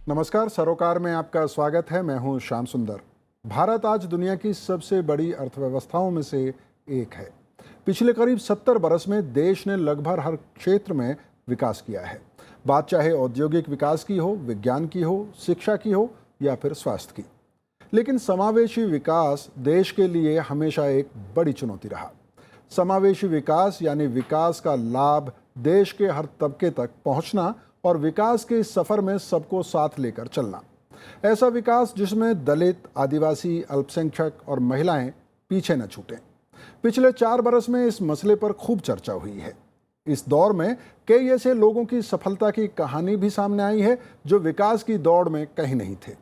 नमस्कार, सरोकार में आपका स्वागत है। मैं हूं श्याम सुंदर। भारत आज दुनिया की सबसे बड़ी अर्थव्यवस्थाओं में से एक है। पिछले करीब 70 बरस में देश ने लगभग हर क्षेत्र में विकास किया है। बात चाहे औद्योगिक विकास की हो, विज्ञान की हो, शिक्षा की हो या फिर स्वास्थ्य की। लेकिन समावेशी विकास देश के लिए हमेशा एक बड़ी चुनौती रहा। समावेशी विकास यानी विकास का लाभ देश के हर तबके तक पहुंचना और विकास के इस सफर में सबको साथ लेकर चलना। ऐसा विकास जिसमें दलित, आदिवासी, अल्पसंख्यक और महिलाएं पीछे न छूटें। पिछले 4 बरस में इस मसले पर खूब चर्चा हुई है। इस दौर में कई ऐसे लोगों की सफलता की कहानी भी सामने आई है जो विकास की दौड़ में कहीं नहीं थे।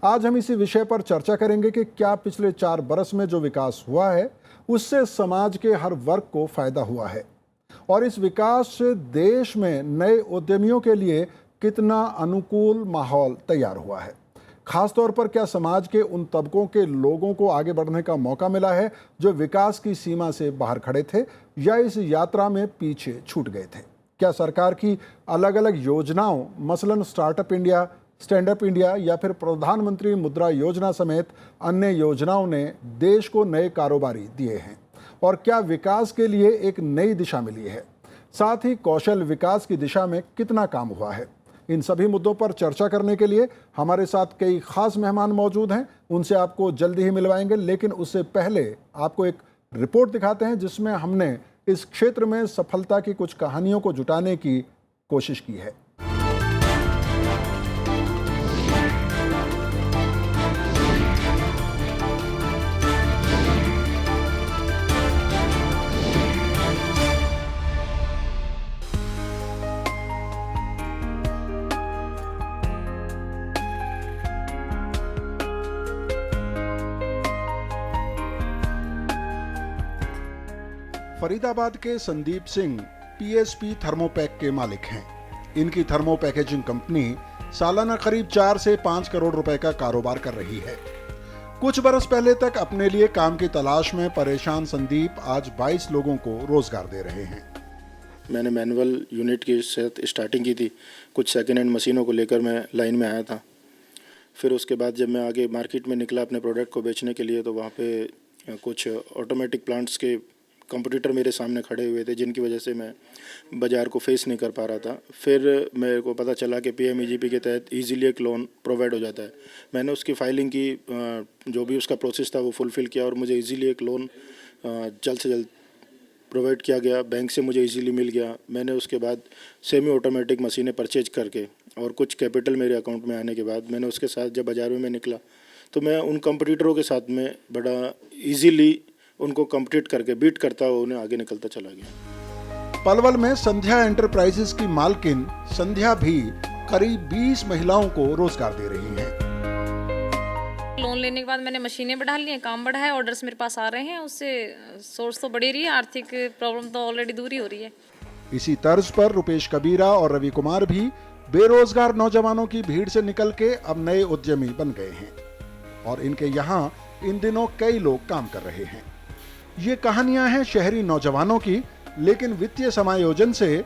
आज हम इसी विषय पर चर्चा करेंगे कि क्या पिछले 4 बरस में जो विकास हुआ है उससे समाज के हर वर्ग को फायदा हुआ है और इस विकास से देश में नए उद्यमियों के लिए कितना अनुकूल माहौल तैयार हुआ है। खासतौर पर क्या समाज के उन तबकों के लोगों को आगे बढ़ने का मौका मिला है जो विकास की सीमा से बाहर खड़े थे या इस यात्रा में पीछे छूट गए थे। क्या सरकार की अलग अलग योजनाओं, मसलन startup India, stand up India या फिर प्रधानमंत्री मुद्रा योजना समेत अन्य योजनाओं ने देश को नए कारोबारी दिए हैं और क्या विकास के लिए एक नई दिशा मिली है। साथ ही कौशल विकास की दिशा में कितना काम हुआ है। इन सभी मुद्दों पर चर्चा करने के लिए हमारे साथ कई खास मेहमान मौजूद हैं। उनसे आपको जल्दी ही मिलवाएंगे, लेकिन उससे पहले आपको एक रिपोर्ट दिखाते हैं जिसमें हमने इस क्षेत्र में सफलता की कुछ कहानियों को जुटाने की कोशिश की है। फरीदाबाद के संदीप सिंह पीएसपी थर्मोपैक के मालिक हैं। इनकी थर्मो पैकेजिंग कंपनी सालाना करीब 4 से 5 करोड़ रुपए का कारोबार कर रही है। कुछ बरस पहले तक अपने लिए काम की तलाश में परेशान संदीप आज 22 लोगों को रोजगार दे रहे हैं। मैंने मैनुअल यूनिट के साथ स्टार्टिंग की थी। कुछ सेकेंड हैंड मशीनों को लेकर मैं लाइन में आया था। फिर उसके बाद जब मैं आगे मार्केट में निकला अपने प्रोडक्ट को बेचने के लिए, तो वहाँ पे कुछ ऑटोमेटिक प्लांट्स के कंपटीटर मेरे सामने खड़े हुए थे, जिनकी वजह से मैं बाज़ार को फेस नहीं कर पा रहा था। फिर मेरे को पता चला कि पीएमईजीपी के तहत इजीली एक लोन प्रोवाइड हो जाता है। मैंने उसकी फाइलिंग की, जो भी उसका प्रोसेस था वो फुलफ़िल किया और मुझे इजीली एक लोन जल्द से जल्द प्रोवाइड किया गया। बैंक से मुझे इजीली मिल गया। मैंने उसके बाद सेमी ऑटोमेटिक मशीनें परचेज करके और कुछ कैपिटल मेरे अकाउंट में आने के बाद मैंने उसके साथ जब बाज़ार में मैं निकला तो मैं उन कंपटीटरों के साथ में बड़ा ईजीली उनको कंप्लीट करके बीट करता हुआ उन्हें आगे निकलता चला गया। पलवल में संध्या एंटरप्राइजेस की मालकिन संध्या भी करीब 20 महिलाओं को रोजगार दे रही हैं। लोन लेने के बाद मैंने मशीनें बढ़ा ली हैं, काम बढ़ा है, ऑर्डर्स मेरे पास आ रहे हैं, उससे सोर्स तो बढ़ी रही है, आर्थिक प्रॉब्लम तो ऑलरेडी दूर ही हो रही है। इसी तर्ज पर रुपेश कबीरा और रवि कुमार भी बेरोजगार नौजवानों की भीड़ से निकल के अब नए उद्यमी बन गए हैं और इनके यहाँ इन दिनों कई लोग काम कर रहे हैं। ये कहानियां हैं शहरी नौजवानों की, लेकिन वित्तीय समायोजन से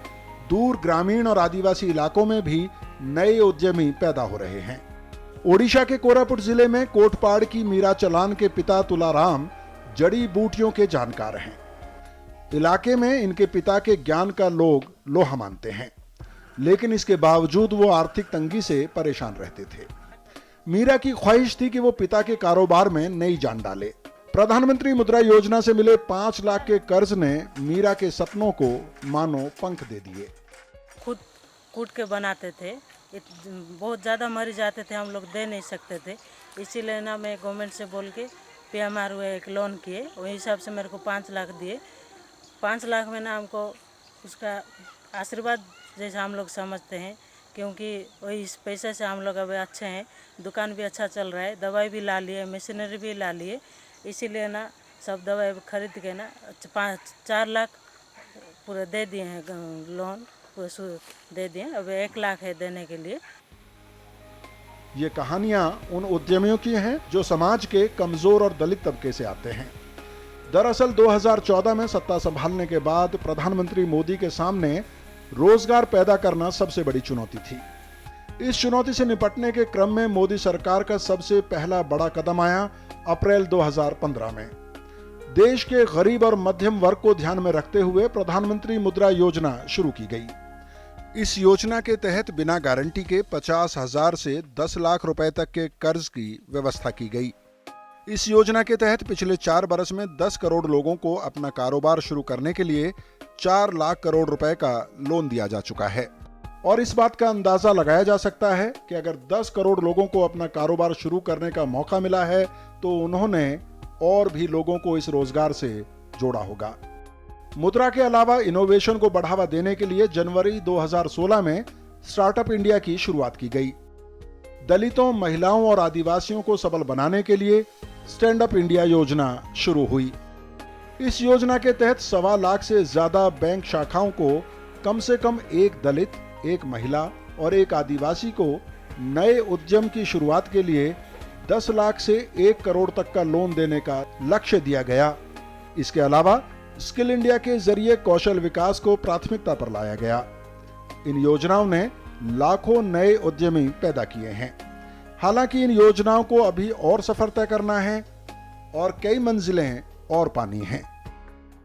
दूर ग्रामीण और आदिवासी इलाकों में भी नए उद्यमी पैदा हो रहे हैं। ओडिशा के कोरापुट जिले में कोटपाड़ की मीरा चलान के पिता तुलाराम जड़ी बूटियों के जानकार हैं। इलाके में इनके पिता के ज्ञान का लोग लोहा मानते हैं, लेकिन इसके बावजूद वो आर्थिक तंगी से परेशान रहते थे। मीरा की ख्वाहिश थी कि वो पिता के कारोबार में नई जान डाले। प्रधानमंत्री मुद्रा योजना से मिले 5 लाख के कर्ज ने मीरा के सपनों को मानो पंख दे दिए। खुद कूट के बनाते थे, बहुत ज़्यादा मर जाते थे, हम लोग दे नहीं सकते थे। इसीलिए ना मैं गवर्नमेंट से बोल के पीएमआर एक लोन किए, वही हिसाब से मेरे को 5 लाख दिए। 5 लाख में ना हमको उसका आशीर्वाद जैसा हम लोग समझते हैं, क्योंकि वही इस पैसे से हम लोग अभी अच्छे हैं, दुकान भी अच्छा चल रहा है, दवाई भी ला लिए, मशीनरी भी ला लिए। इसीलिए ना सब दवाई खरीद के ना 4 लाख पूरे दे दिए हैं, लोन पूरे दे दिए। अब 1 लाख है देने के लिए। ये कहानियां उन उद्यमियों की हैं जो समाज के कमजोर और दलित तबके से आते हैं। दरअसल 2014 में सत्ता संभालने के बाद प्रधानमंत्री मोदी के सामने रोजगार पैदा करना सबसे बड़ी चुनौती थी। इस चुनौती से निपटने के क्रम में मोदी सरकार का सबसे पहला बड़ा कदम आया अप्रैल 2015 में। देश के गरीब और मध्यम वर्ग को ध्यान में रखते हुए प्रधानमंत्री मुद्रा योजना शुरू की गई। इस योजना के तहत बिना गारंटी के 50,000 से 10 लाख रुपए तक के कर्ज की व्यवस्था की गई। इस योजना के तहत पिछले 4 बरस में 10 करोड़ लोगों को अपना कारोबार शुरू करने के लिए 4 लाख करोड़ रुपए का लोन दिया जा चुका है। और इस बात का अंदाजा लगाया जा सकता है कि अगर 10 करोड़ लोगों को अपना कारोबार शुरू करने का मौका मिला है तो उन्होंने और भी लोगों को इस रोजगार से जोड़ा होगा। मुद्रा के अलावा इनोवेशन को बढ़ावा देने के लिए जनवरी 2016 में स्टार्टअप इंडिया की शुरुआत की गई। दलितों, महिलाओं और आदिवासियों को सबल बनाने के लिए स्टैंड अप इंडिया योजना शुरू हुई। इस योजना के तहत 1.25 लाख से ज्यादा बैंक शाखाओं को कम से कम एक दलित, एक महिला और एक आदिवासी को नए उद्यम की शुरुआत के लिए 10 लाख से 1 करोड़ तक का लोन देने का लक्ष्य दिया गया। इसके अलावा स्किल इंडिया के जरिए कौशल विकास को प्राथमिकता पर लाया गया। इन योजनाओं ने लाखों नए उद्यमी पैदा किए हैं। हालांकि इन योजनाओं को अभी और सफर तय करना है और कई मंजिलें और पानी हैं।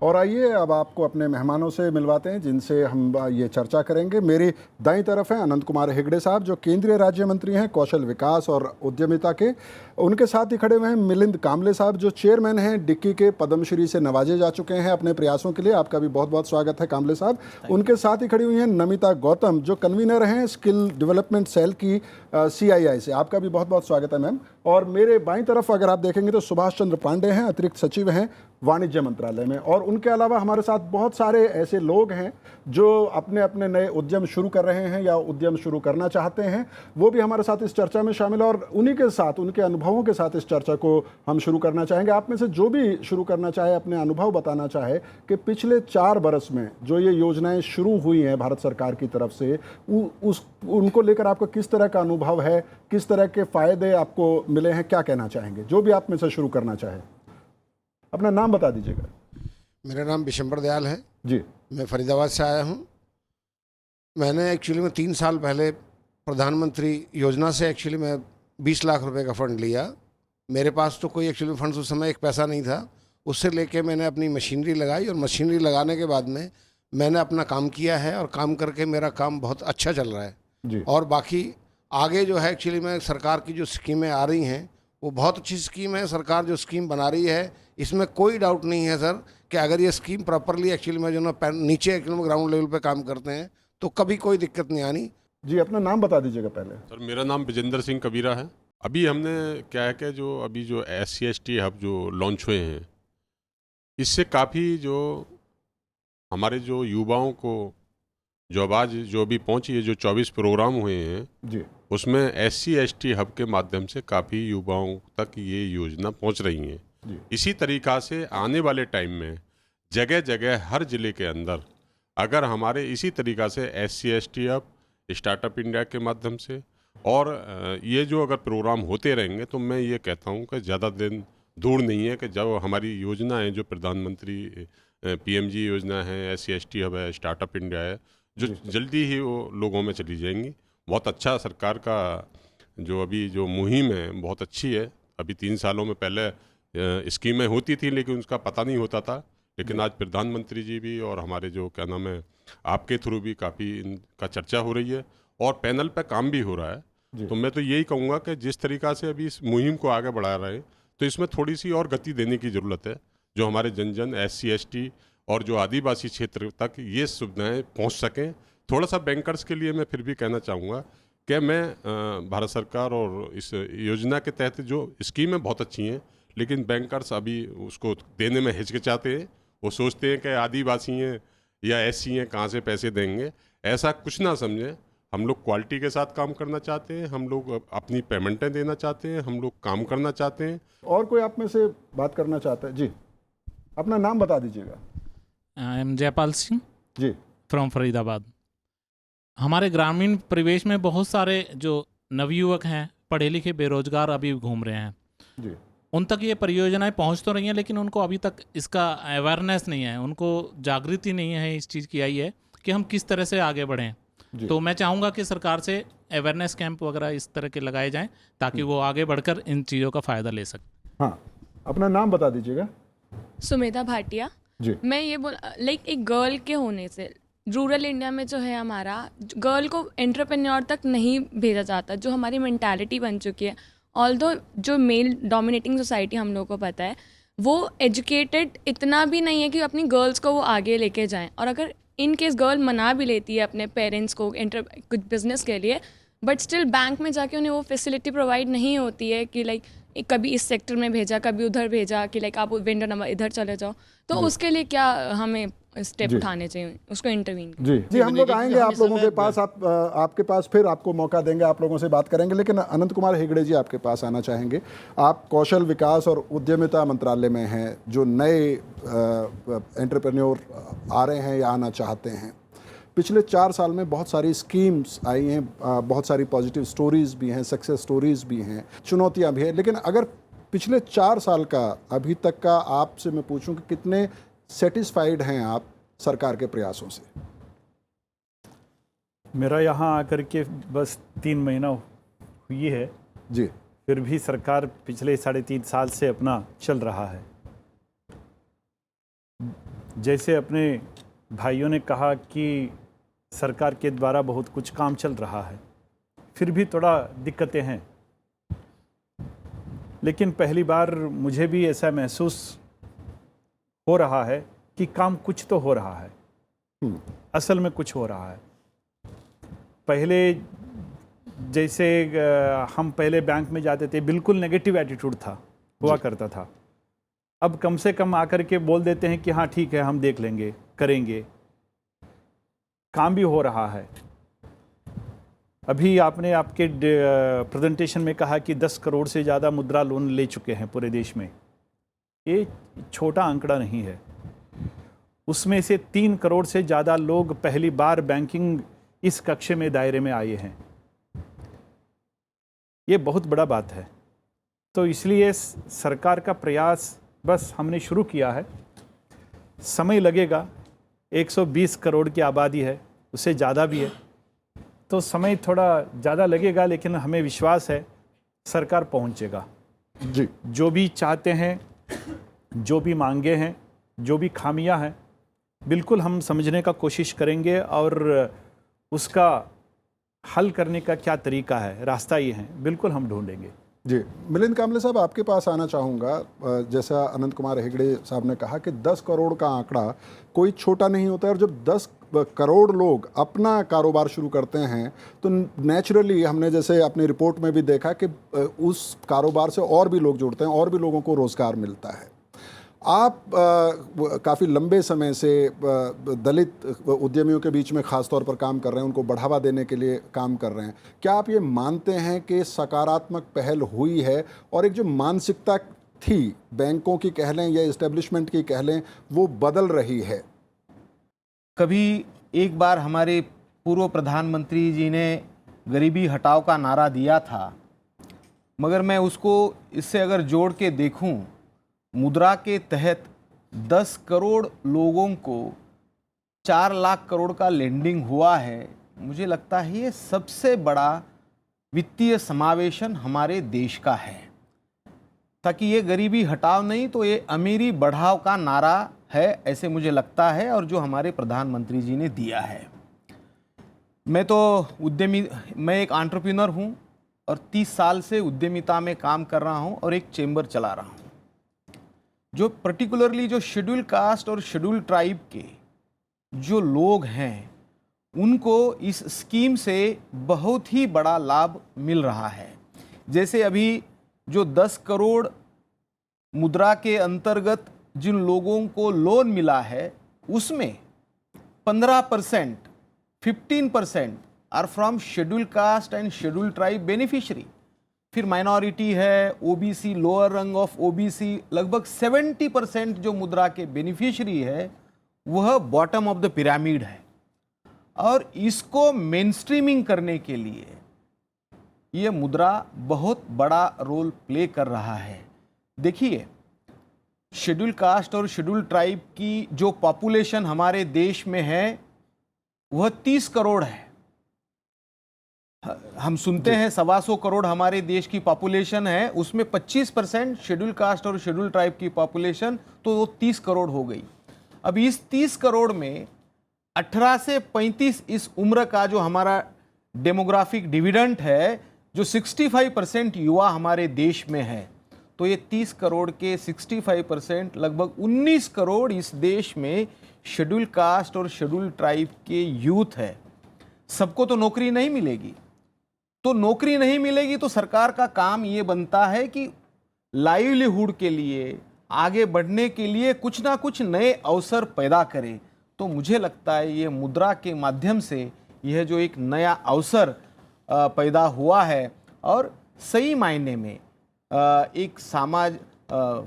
और आइए अब आपको अपने मेहमानों से मिलवाते हैं जिनसे हम ये चर्चा करेंगे। मेरी दाईं तरफ हैं अनंत कुमार हेगड़े साहब जो केंद्रीय राज्य मंत्री हैं कौशल विकास और उद्यमिता के। उनके साथ ही खड़े हुए हैं मिलिंद कामले साहब जो चेयरमैन हैं डिक्की के, पद्मश्री से नवाजे जा चुके हैं अपने प्रयासों के लिए। आपका भी बहुत बहुत स्वागत है कामले साहब। उनके साथ ही खड़ी हुई हैं नमिता गौतम जो कन्वीनर हैं स्किल डेवलपमेंट सेल की CII से। आपका भी बहुत बहुत स्वागत है मैम। और मेरे बाईं तरफ अगर आप देखेंगे तो सुभाष चंद्र पांडे हैं, अतिरिक्त सचिव हैं वाणिज्य मंत्रालय में। और उनके अलावा हमारे साथ बहुत सारे ऐसे लोग हैं जो अपने अपने नए उद्यम शुरू कर रहे हैं या उद्यम शुरू करना चाहते हैं, वो भी हमारे साथ इस चर्चा में शामिल है। और उन्हीं के साथ, उनके अनुभवों के साथ इस चर्चा को हम शुरू करना चाहेंगे। आप में से जो भी शुरू करना चाहे, अपने अनुभव बताना चाहे कि पिछले 4 बरस में जो ये योजनाएं शुरू हुई हैं भारत सरकार की तरफ से, उनको लेकर आपको किस तरह का अनुभव है, किस तरह के फायदे आपको मिले हैं, क्या कहना चाहेंगे? जो भी आप में से शुरू करना चाहे, अपना नाम बता दीजिएगा। मेरा नाम बिशंबर दयाल है जी। मैं फरीदाबाद से आया हूँ। मैंने एक्चुअली में 3 साल पहले प्रधानमंत्री योजना से एक्चुअली मैं 20 लाख रुपए का फ़ंड लिया। मेरे पास तो कोई एक्चुअली फंड्स उस समय एक पैसा नहीं था। उससे लेके मैंने अपनी मशीनरी लगाई और मशीनरी लगाने के बाद में मैंने अपना काम किया है और काम करके मेरा काम बहुत अच्छा चल रहा है जी। और बाकी आगे जो है एक्चुअली में सरकार की जो स्कीमें आ रही हैं वो बहुत अच्छी स्कीम है। सरकार जो स्कीम बना रही है इसमें कोई डाउट नहीं है सर कि अगर ये स्कीम प्रॉपरली एक्चुअली में जो ना नीचे एक्चुअली में ग्राउंड लेवल पे काम करते हैं तो कभी कोई दिक्कत नहीं आनी। जी, अपना नाम बता दीजिएगा पहले। सर मेरा नाम विजेंद्र सिंह कबीरा है। अभी हमने क्या है कि जो अभी जो SC/ST हब जो लॉन्च हुए हैं, इससे काफ़ी जो हमारे जो युवाओं को जो आवाज़ जो अभी पहुंची है, जो 24 प्रोग्राम हुए हैं जी, उसमें SC/ST हब के माध्यम से काफ़ी युवाओं तक ये योजना पहुंच रही है। इसी तरीक़ा से आने वाले टाइम में जगह जगह हर ज़िले के अंदर अगर हमारे इसी तरीक़ा से SC/ST हब, स्टार्टअप इंडिया के माध्यम से और ये जो अगर प्रोग्राम होते रहेंगे तो मैं ये कहता हूँ कि ज़्यादा दिन दूर नहीं है कि जब हमारी योजना है जो प्रधानमंत्री PMG योजना है, SC/ST हब है, स्टार्टअप इंडिया है, जो जल्दी ही वो लोगों में चली जाएंगी। बहुत अच्छा सरकार का जो अभी जो मुहिम है बहुत अच्छी है। अभी 3 सालों में पहले स्कीमें होती थी लेकिन उसका पता नहीं होता था, लेकिन आज प्रधानमंत्री जी भी और हमारे जो क्या नाम है आपके थ्रू भी काफ़ी इनका चर्चा हो रही है और पैनल पे काम भी हो रहा है। तो मैं तो यही कहूँगा कि जिस तरीक़ा से अभी इस मुहिम को आगे बढ़ा रहे हैं तो इसमें थोड़ी सी और गति देने की ज़रूरत है, जो हमारे जन जन SC/ST और जो आदिवासी क्षेत्र तक ये सुविधाएं पहुंच सकें। थोड़ा सा बैंकर्स के लिए मैं फिर भी कहना चाहूँगा कि मैं भारत सरकार और इस योजना के तहत जो स्कीमें बहुत अच्छी हैं, लेकिन बैंकर्स अभी उसको देने में हिचकिचाते हैं। वो सोचते हैं कि आदिवासी हैं या SC हैं, कहाँ से पैसे देंगे। ऐसा कुछ ना समझें। हम लोग क्वालिटी के साथ काम करना चाहते हैं, हम लोग अपनी पेमेंटें देना चाहते हैं, हम लोग काम करना चाहते हैं। और कोई आप में से बात करना चाहता है? जी, अपना नाम बता दीजिएगा। I am Jaipal Singh ji, from Faridabad. हमारे ग्रामीण परिवेश में बहुत सारे जो नवयुवक हैं, पढ़े लिखे बेरोजगार अभी घूम रहे हैं जी। उन तक ये परियोजनाएं पहुंच तो रही हैं, लेकिन उनको अभी तक इसका अवेयरनेस नहीं है, उनको जागृति नहीं है इस चीज़ की आई है कि हम किस तरह से आगे बढ़ें। तो मैं चाहूँगा कि सरकार से अवेयरनेस कैंप वगैरह इस तरह के लगाए जाएं ताकि वो आगे बढ़कर इन चीज़ों का फ़ायदा ले सकें। हाँ, अपना नाम बता दीजिएगा। सुमेधा भाटिया जी। मैं ये बोल लाइक एक गर्ल के होने से रूरल इंडिया में जो है हमारा गर्ल को एंटरप्रेन्योर तक नहीं भेजा जाता, जो हमारी मेंटालिटी बन चुकी है। ऑल्दो जो मेल डोमिनेटिंग सोसाइटी हम लोगों को पता है वो एजुकेटेड इतना भी नहीं है कि अपनी गर्ल्स को वो आगे लेके जाएं, और अगर इन केस गर्ल मना भी लेती है अपने पेरेंट्स को कुछ बिजनेस के लिए, बट स्टिल बैंक में जाके उन्हें वो फैसिलिटी प्रोवाइड नहीं होती है कि लाइक कभी इस सेक्टर में भेजा, कभी उधर भेजा कि लाइक आप वेंडर नंबर इधर चले जाओ। तो उसके लिए क्या हमें स्टेप उठाने चाहिए, उसको इंटरवीन। जी, हम लोग आएंगे आप लोगों के पास, आपके पास फिर आपको मौका देंगे, आप लोगों से बात करेंगे। लेकिन अनंत कुमार हेगड़े जी आपके पास आना चाहेंगे। आप कौशल विकास और उद्यमिता मंत्रालय में हैं, जो नए एंटरप्रेन्योर आ रहे हैं या आना चाहते हैं। पिछले 4 साल में बहुत सारी स्कीम्स आई हैं, बहुत सारी पॉजिटिव स्टोरीज़ भी हैं, सक्सेस स्टोरीज़ भी हैं, चुनौतियां भी हैं। लेकिन अगर पिछले 4 साल का अभी तक का आपसे मैं पूछूं कि कितने सेटिस्फाइड हैं आप सरकार के प्रयासों से? मेरा यहाँ आकर के बस 3 महीना हुई है जी। फिर भी सरकार पिछले 3.5 साल से अपना चल रहा है। जैसे अपने भाइयों ने कहा कि सरकार के द्वारा बहुत कुछ काम चल रहा है, फिर भी थोड़ा दिक्कतें हैं। लेकिन पहली बार मुझे भी ऐसा महसूस हो रहा है कि काम कुछ तो हो रहा है, असल में कुछ हो रहा है। पहले जैसे हम पहले बैंक में जाते थे, बिल्कुल नेगेटिव एटीट्यूड हुआ करता था। अब कम से कम आकर के बोल देते हैं कि हाँ ठीक है, हम देख लेंगे, करेंगे। काम भी हो रहा है। अभी आपने आपके प्रेजेंटेशन में कहा कि 10 करोड़ से ज़्यादा मुद्रा लोन ले चुके हैं पूरे देश में। ये छोटा आंकड़ा नहीं है। उसमें से 3 करोड़ से ज़्यादा लोग पहली बार बैंकिंग इस कक्ष में दायरे में आए हैं। ये बहुत बड़ा बात है। तो इसलिए सरकार का प्रयास बस हमने शुरू किया है, समय लगेगा। 120 करोड़ की आबादी है, उससे ज़्यादा भी है, तो समय थोड़ा ज़्यादा लगेगा, लेकिन हमें विश्वास है सरकार पहुंचेगा। जी। जो भी चाहते हैं, जो भी मांगे हैं, जो भी खामियां हैं, बिल्कुल हम समझने का कोशिश करेंगे और उसका हल करने का क्या तरीका है, रास्ता ये है, बिल्कुल हम ढूंढेंगे। जी, मिलिंद कामले साहब आपके पास आना चाहूँगा। जैसा अनंत कुमार हेगड़े साहब ने कहा कि 10 करोड़ का आंकड़ा कोई छोटा नहीं होता है, और जब 10 करोड़ लोग अपना कारोबार शुरू करते हैं तो नेचुरली हमने जैसे अपनी रिपोर्ट में भी देखा कि उस कारोबार से और भी लोग जुड़ते हैं और भी लोगों को रोज़गार मिलता है। आप काफ़ी लंबे समय से दलित उद्यमियों के बीच में ख़ास तौर पर काम कर रहे हैं, उनको बढ़ावा देने के लिए काम कर रहे हैं। क्या आप ये मानते हैं कि सकारात्मक पहल हुई है और एक जो मानसिकता थी बैंकों की कह लें या इस्टेब्लिशमेंट की कह लें, वो बदल रही है? कभी एक बार हमारे पूर्व प्रधानमंत्री जी ने गरीबी हटाओ का नारा दिया था, मगर मैं उसको इससे अगर जोड़ के देखूं, मुद्रा के तहत 10 करोड़ लोगों को 4 लाख करोड़ का लेंडिंग हुआ है। मुझे लगता है ये सबसे बड़ा वित्तीय समावेशन हमारे देश का है। ताकि ये गरीबी हटाओ नहीं तो ये अमीरी बढ़ाओ का नारा है, ऐसे मुझे लगता है, और जो हमारे प्रधानमंत्री जी ने दिया है। मैं एक एंटरप्रेन्योर हूँ और 30 साल से उद्यमिता में काम कर रहा हूँ और एक चेंबर चला रहा हूँ। जो पर्टिकुलरली जो शेड्यूल कास्ट और शेड्यूल ट्राइब के जो लोग हैं, उनको इस स्कीम से बहुत ही बड़ा लाभ मिल रहा है। जैसे अभी जो 10 करोड़ मुद्रा के अंतर्गत जिन लोगों को लोन मिला है, उसमें 15%, 15% are from schedule caste and schedule tribe beneficiary. फिर माइनॉरिटी है, OBC, lower rung of OBC, लगभग 70% जो मुद्रा के बेनिफिशियरी है वह बॉटम ऑफ द पिरामिड है। और इसको मेन स्ट्रीमिंग करने के लिए ये मुद्रा बहुत बड़ा रोल प्ले कर रहा है। देखिए, शेड्यूल कास्ट और शेड्यूल ट्राइब की जो पॉपुलेशन हमारे देश में है वह 30 करोड़ है। हम सुनते हैं 125 करोड़ हमारे देश की पॉपुलेशन है, उसमें 25% शेड्यूल कास्ट और शेड्यूल ट्राइब की पॉपुलेशन, तो वो 30 करोड़ हो गई। अब इस 30 करोड़ में 18 से 35 इस उम्र का जो हमारा डेमोग्राफिक डिविडेंड है, जो 65% युवा हमारे देश में है, तो ये 30 करोड़ के 65% लगभग 19 करोड़ इस देश में शेड्यूल कास्ट और शेड्यूल ट्राइब के यूथ है। सबको तो नौकरी नहीं मिलेगी, तो नौकरी नहीं मिलेगी तो सरकार का काम ये बनता है कि लाइवलीहुड के लिए, आगे बढ़ने के लिए कुछ ना कुछ नए अवसर पैदा करे। तो मुझे लगता है ये मुद्रा के माध्यम से यह जो एक नया अवसर पैदा हुआ है और सही मायने में एक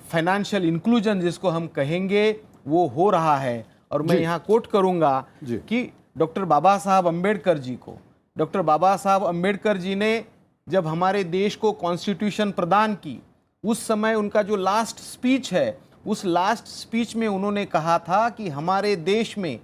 फाइनेंशियल इंक्लूजन जिसको हम कहेंगे वो हो रहा है। और मैं यहाँ कोट करूँगा कि डॉक्टर बाबा साहब अम्बेडकर जी को, डॉक्टर बाबा साहब अम्बेडकर जी ने जब हमारे देश को कॉन्स्टिट्यूशन प्रदान की, उस समय उनका जो लास्ट स्पीच है, उस लास्ट स्पीच में उन्होंने कहा था कि हमारे देश में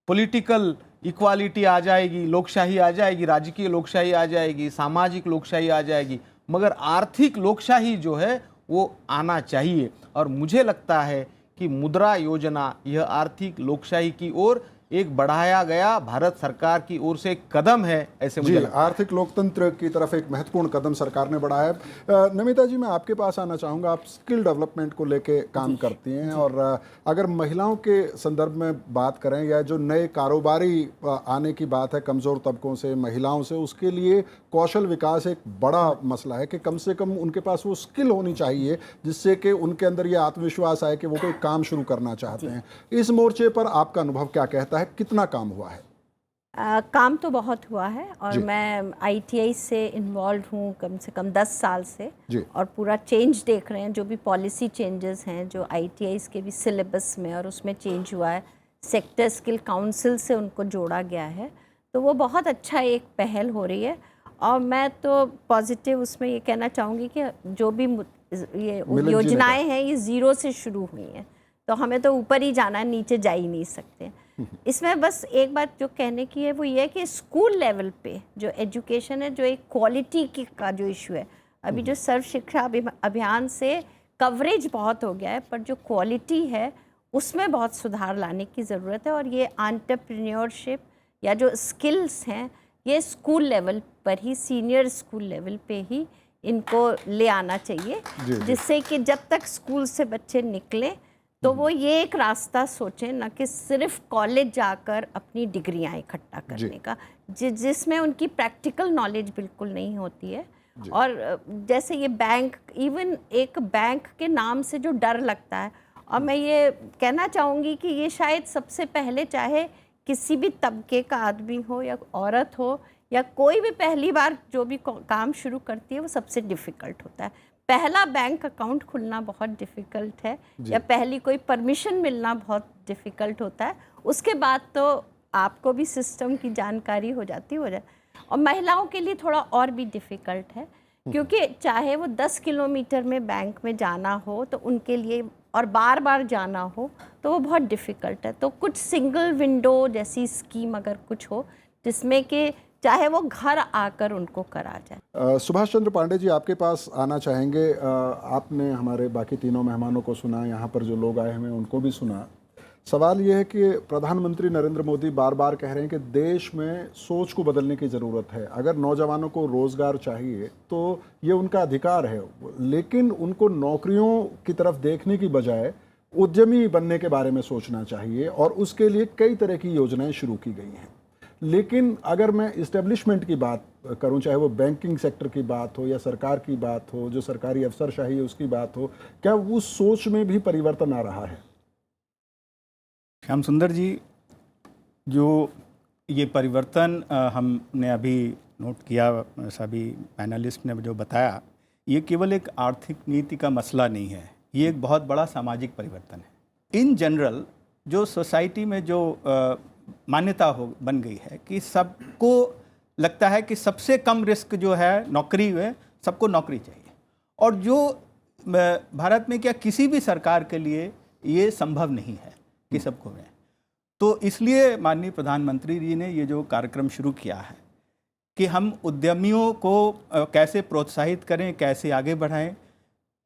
पॉलिटिकल इक्वालिटी आ जाएगी, लोकशाही आ जाएगी, राजकीय लोकशाही आ जाएगी, सामाजिक लोकशाही आ जाएगी, मगर आर्थिक लोकशाही जो है वो आना चाहिए। और मुझे लगता है कि मुद्रा योजना यह आर्थिक लोकशाही की ओर एक बढ़ाया गया भारत सरकार की ओर से एक कदम है, ऐसे मुझे लगता है। आर्थिक लोकतंत्र की तरफ एक महत्वपूर्ण कदम सरकार ने बढ़ाया है। नमिता जी, मैं आपके पास आना चाहूँगा। आप स्किल डेवलपमेंट को लेके काम करती हैं, और अगर महिलाओं के संदर्भ में बात करें या जो नए कारोबारी आने की बात है कमज़ोर तबकों से, महिलाओं से, उसके लिए कौशल विकास एक बड़ा मसला है कि कम से कम उनके पास वो स्किल होनी चाहिए जिससे कि उनके अंदर ये आत्मविश्वास आए कि वो कोई काम शुरू करना चाहते हैं। इस मोर्चे पर आपका अनुभव क्या कहता है, कितना काम हुआ है? काम तो बहुत हुआ है, और मैं ITI से इन्वॉल्व हूँ कम से कम 10 साल से, और पूरा चेंज देख रहे हैं। जो भी पॉलिसी चेंजेस हैं जो ITIs के भी सिलेबस में और उसमें चेंज हुआ है, सेक्टर स्किल काउंसिल से उनको जोड़ा गया है, तो वो बहुत अच्छा एक पहल हो रही है। और मैं तो पॉजिटिव उसमें ये कहना चाहूँगी कि जो भी ये योजनाएं हैं ये ज़ीरो से शुरू हुई हैं, तो हमें तो ऊपर ही जाना है, नीचे जा ही नहीं सकते। इसमें बस एक बात जो कहने की है वो ये है कि स्कूल लेवल पे जो एजुकेशन है, जो एक क्वालिटी का जो इशू है, अभी जो सर्व शिक्षा अभियान से कवरेज बहुत हो गया है, पर जो क्वालिटी है उसमें बहुत सुधार लाने की ज़रूरत है। और ये एंटरप्रेन्योरशिप या जो स्किल्स हैं ये स्कूल लेवल पर ही, सीनियर स्कूल लेवल पे ही इनको ले आना चाहिए, जिससे कि जब तक स्कूल से बच्चे निकलें तो वो ये एक रास्ता सोचें, ना कि सिर्फ कॉलेज जाकर अपनी डिग्रियां इकट्ठा करने का, जिसमें उनकी प्रैक्टिकल नॉलेज बिल्कुल नहीं होती है। और जैसे ये बैंक, इवन एक बैंक के नाम से जो डर लगता है, और मैं ये कहना चाहूँगी कि ये शायद सबसे पहले, चाहे किसी भी तबके का आदमी हो या औरत हो या कोई भी पहली बार जो भी काम शुरू करती है, वो सबसे डिफ़िकल्ट होता है। पहला बैंक अकाउंट खुलना बहुत डिफ़िकल्ट है, या पहली कोई परमिशन मिलना बहुत डिफ़िकल्ट होता है। उसके बाद तो आपको भी सिस्टम की जानकारी हो जाती है। और महिलाओं के लिए थोड़ा और भी डिफ़िकल्ट है, क्योंकि चाहे वो 10 किलोमीटर में बैंक में जाना हो तो उनके लिए, और बार बार जाना हो तो वो बहुत डिफ़िकल्ट है। तो कुछ सिंगल विंडो जैसी स्कीम अगर कुछ हो जिसमें कि चाहे वो घर आकर उनको करा जाए। सुभाष चंद्र पांडे जी, आपके पास आना चाहेंगे। आपने हमारे बाकी तीनों मेहमानों को सुना, यहाँ पर जो लोग आए हैं उनको भी सुना। सवाल ये है कि प्रधानमंत्री नरेंद्र मोदी बार बार कह रहे हैं कि देश में सोच को बदलने की ज़रूरत है। अगर नौजवानों को रोज़गार चाहिए तो ये उनका अधिकार है, लेकिन उनको नौकरियों की तरफ देखने की बजाय उद्यमी बनने के बारे में सोचना चाहिए, और उसके लिए कई तरह की योजनाएं शुरू की गई हैं। लेकिन अगर मैं इस्टेब्लिशमेंट की बात करूं, चाहे वो बैंकिंग सेक्टर की बात हो या सरकार की बात हो, जो सरकारी अफसरशाही है उसकी बात हो, क्या उस सोच में भी परिवर्तन आ रहा है? श्याम सुंदर जी, जो ये परिवर्तन हमने अभी नोट किया, सभी पैनलिस्ट ने जो बताया, ये केवल एक आर्थिक नीति का मसला नहीं है, ये एक बहुत बड़ा सामाजिक परिवर्तन है। इन जनरल जो सोसाइटी में जो मान्यता बन गई है कि सबको लगता है कि सबसे कम रिस्क जो है नौकरी में, सबको नौकरी चाहिए, और जो भारत में क्या किसी भी सरकार के लिए ये संभव नहीं है कि सबको मिले। तो इसलिए माननीय प्रधानमंत्री जी ने ये जो कार्यक्रम शुरू किया है, कि हम उद्यमियों को कैसे प्रोत्साहित करें, कैसे आगे बढ़ाएं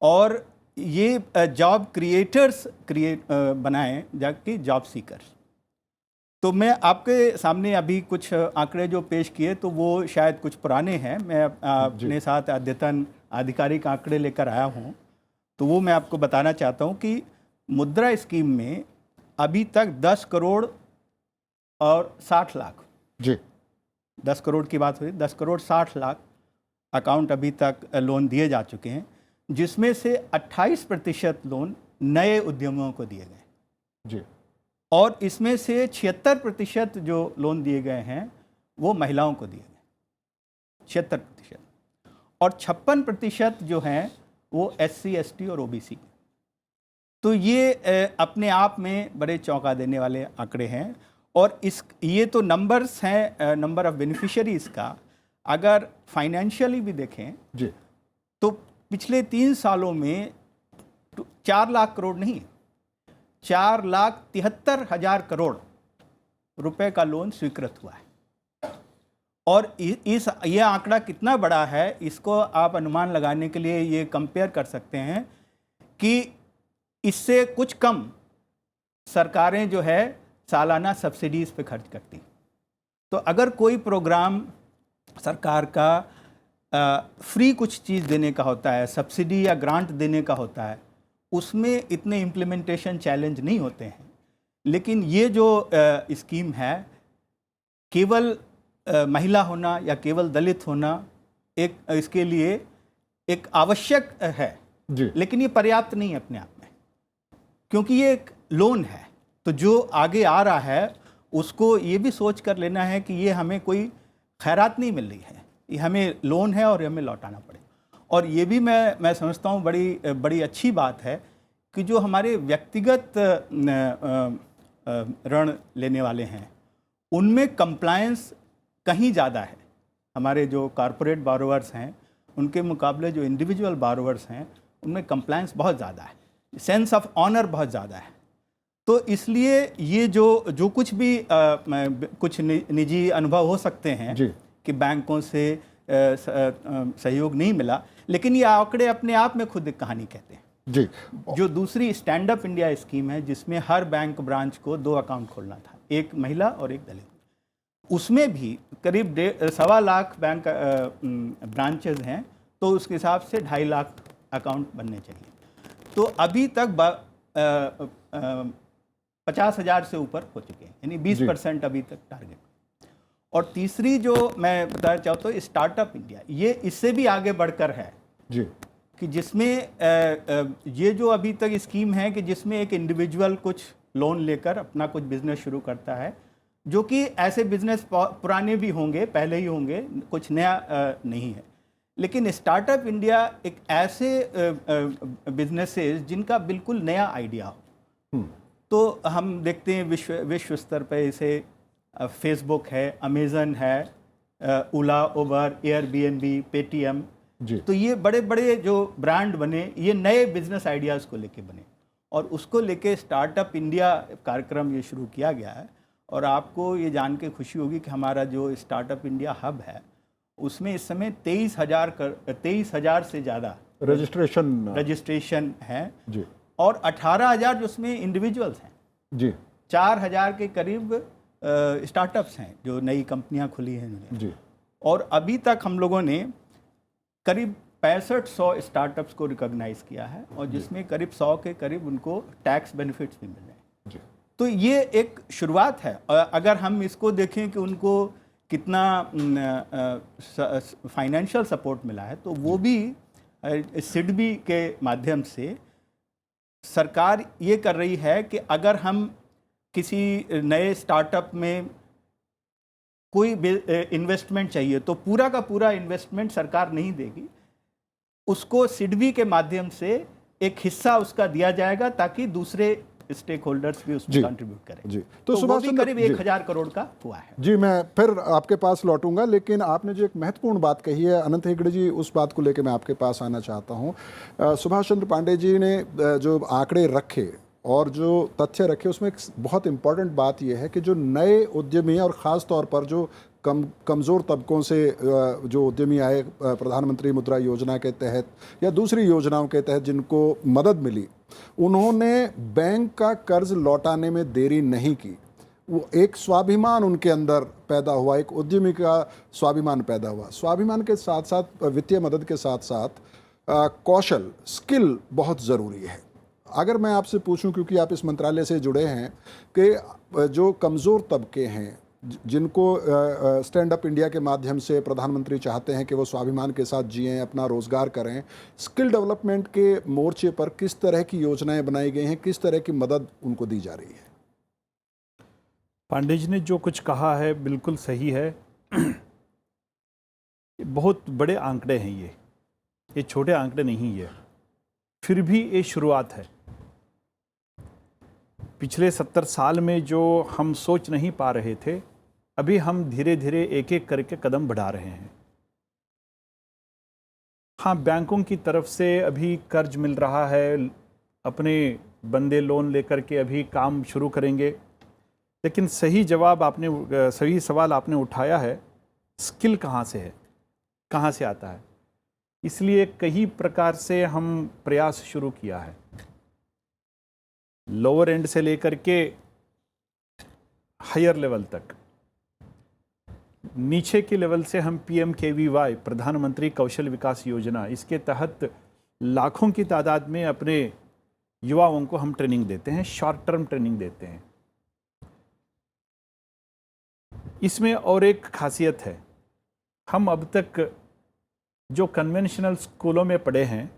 और ये जॉब क्रिएटर्स बनाएं जाके जॉब सीकर्स। तो मैं आपके सामने अभी कुछ आंकड़े जो पेश किए तो वो शायद कुछ पुराने हैं, मैं अपने साथ अद्यतन आधिकारिक आंकड़े लेकर आया हूं, तो वो मैं आपको बताना चाहता हूं कि मुद्रा स्कीम में अभी तक 10 करोड़ और 60 लाख जी 10 करोड़ की बात हुई, 10 करोड़ 60 लाख अकाउंट अभी तक लोन दिए जा चुके हैं, जिसमें से 28% लोन नए उद्यमियों को दिए गए जी और इसमें से 76% जो लोन दिए गए हैं वो महिलाओं को दिए गए, 76%, और 56% जो हैं वो SC ST और OBC। तो ये अपने आप में बड़े चौंका देने वाले आंकड़े हैं और ये तो नंबर्स हैं, नंबर ऑफ बेनिफिशियरीज का। अगर फाइनेंशियली भी देखें जी तो पिछले 3 सालों में 4 लाख करोड़ नहीं, 4,73,000 करोड़ रुपए का लोन स्वीकृत हुआ है। और ये आंकड़ा कितना बड़ा है इसको आप अनुमान लगाने के लिए ये कंपेयर कर सकते हैं कि इससे कुछ कम सरकारें जो है सालाना सब्सिडीज़ पे खर्च करती। तो अगर कोई प्रोग्राम सरकार का फ्री कुछ चीज़ देने का होता है, सब्सिडी या ग्रांट देने का होता है, उसमें इतने इम्प्लीमेंटेशन चैलेंज नहीं होते हैं। लेकिन ये जो स्कीम है, केवल महिला होना या केवल दलित होना एक इसके लिए एक आवश्यक है जी लेकिन ये पर्याप्त नहीं है अपने आप में, क्योंकि ये एक लोन है। तो जो आगे आ रहा है उसको ये भी सोच कर लेना है कि ये हमें कोई खैरात नहीं मिल रही है, ये हमें लोन है और हमें लौटाना पड़ेगा। और ये भी मैं समझता हूँ बड़ी अच्छी बात है कि जो हमारे व्यक्तिगत ऋण लेने वाले हैं उनमें कंप्लायंस कहीं ज़्यादा है। हमारे जो कॉरपोरेट बारोवर्स हैं उनके मुकाबले जो इंडिविजुअल बारोवर्स हैं उनमें कंप्लायंस बहुत ज़्यादा है, सेंस ऑफ ऑनर बहुत ज़्यादा है। तो इसलिए ये जो कुछ भी कुछ निजी अनुभव हो सकते हैं जी कि बैंकों से सहयोग नहीं मिला, लेकिन ये आंकड़े अपने आप में खुद एक कहानी कहते हैं जी। जो दूसरी स्टैंड अप इंडिया स्कीम है जिसमें हर बैंक ब्रांच को 2 अकाउंट खोलना था, एक महिला और एक दलित, उसमें भी करीब 1.25 लाख बैंक ब्रांचेज हैं, तो उसके हिसाब से 2.5 लाख अकाउंट बनने चाहिए। तो अभी तक 50,000 से ऊपर हो चुके हैं, यानी 20% अभी तक टारगेट। और तीसरी जो मैं बताना चाहता हूँ स्टार्टअप इंडिया, ये इससे भी आगे बढ़कर है जी कि जिसमें ये जो अभी तक स्कीम है कि जिसमें एक इंडिविजुअल कुछ लोन लेकर अपना कुछ बिजनेस शुरू करता है, जो कि ऐसे बिजनेस पुराने भी होंगे, पहले ही होंगे, कुछ नया नहीं है। लेकिन स्टार्टअप इंडिया एक ऐसे बिजनेसेस जिनका बिल्कुल नया आइडिया हो। तो हम देखते हैं विश्व स्तर पर इसे फेसबुक है, अमेज़न है, ओला, उबर, एयरबीएनबी, पेटीएम, तो ये बड़े बड़े जो ब्रांड बने ये नए बिजनेस आइडियाज़ को लेके बने और उसको लेके स्टार्टअप इंडिया कार्यक्रम ये शुरू किया गया है। और आपको ये जान के खुशी होगी कि हमारा जो स्टार्टअप इंडिया हब है उसमें इस समय 23,000 से ज़्यादा रजिस्ट्रेशन है जी और 18,000 जो उसमें इंडिविजुअल्स हैं जी, 4,000 के करीब स्टार्टअप्स हैं जो नई कंपनियां खुली हैं इन्होंने जी। और अभी तक हम लोगों ने करीब 6500 स्टार्टअप्स को रिकॉग्नाइज किया है और जिसमें करीब 100 के करीब उनको टैक्स बेनिफिट्स भी मिल रहे हैं जी। तो ये एक शुरुआत है। अगर हम इसको देखें कि उनको कितना फाइनेंशियल सपोर्ट मिला है तो वो भी सिडबी के माध्यम से सरकार ये कर रही है कि अगर हम किसी नए स्टार्टअप में कोई इन्वेस्टमेंट चाहिए तो पूरा का पूरा इन्वेस्टमेंट सरकार नहीं देगी, उसको सिडबी के माध्यम से एक हिस्सा उसका दिया जाएगा ताकि दूसरे स्टेक होल्डर्स भी उसमें कंट्रीब्यूट करें। जी। तो सुभाष वो भी चंद्र करीब 1,000 करोड़ का हुआ है। जी, मैं फिर आपके पास लौटूंगा, लेकिन आपने जो एक महत्वपूर्ण बात कही है अनंत हेगड़े जी, उस बात को लेकर मैं आपके पास आना चाहता हूँ। सुभाष चंद्र पांडे जी ने जो आंकड़े रखे और जो तथ्य रखे उसमें एक बहुत इम्पॉर्टेंट बात यह है कि जो नए उद्यमी और ख़ास तौर पर जो कमज़ोर तबकों से जो उद्यमी आए प्रधानमंत्री मुद्रा योजना के तहत या दूसरी योजनाओं के तहत जिनको मदद मिली, उन्होंने बैंक का कर्ज लौटाने में देरी नहीं की। वो एक स्वाभिमान उनके अंदर पैदा हुआ, एक उद्यमी का स्वाभिमान पैदा हुआ। स्वाभिमान के साथ साथ वित्तीय मदद के साथ साथ कौशल, स्किल बहुत ज़रूरी है। अगर मैं आपसे पूछूं, क्योंकि आप इस मंत्रालय से जुड़े हैं, कि जो कमज़ोर तबके हैं जिनको स्टैंड अप इंडिया के माध्यम से प्रधानमंत्री चाहते हैं कि वो स्वाभिमान के साथ जिएं, अपना रोज़गार करें, स्किल डेवलपमेंट के मोर्चे पर किस तरह की योजनाएं बनाई गई हैं, किस तरह की मदद उनको दी जा रही है? पांडे जी ने जो कुछ कहा है बिल्कुल सही है। बहुत बड़े आंकड़े हैं ये छोटे आंकड़े नहीं है, फिर भी ये शुरुआत है। पिछले 70 साल में जो हम सोच नहीं पा रहे थे, अभी हम धीरे धीरे एक एक करके कदम बढ़ा रहे हैं। हाँ, बैंकों की तरफ से अभी कर्ज मिल रहा है, अपने बंदे लोन लेकर के अभी काम शुरू करेंगे। लेकिन सही सवाल आपने उठाया है, स्किल कहाँ से है, कहाँ से आता है। इसलिए कई प्रकार से हम प्रयास शुरू किया है, लोअर एंड से लेकर के हायर लेवल तक। नीचे के लेवल से हम PMKVY, प्रधानमंत्री कौशल विकास योजना, इसके तहत लाखों की तादाद में अपने युवाओं को हम ट्रेनिंग देते हैं, शॉर्ट टर्म ट्रेनिंग देते हैं। इसमें और एक खासियत है, हम अब तक जो कन्वेंशनल स्कूलों में पढ़े हैं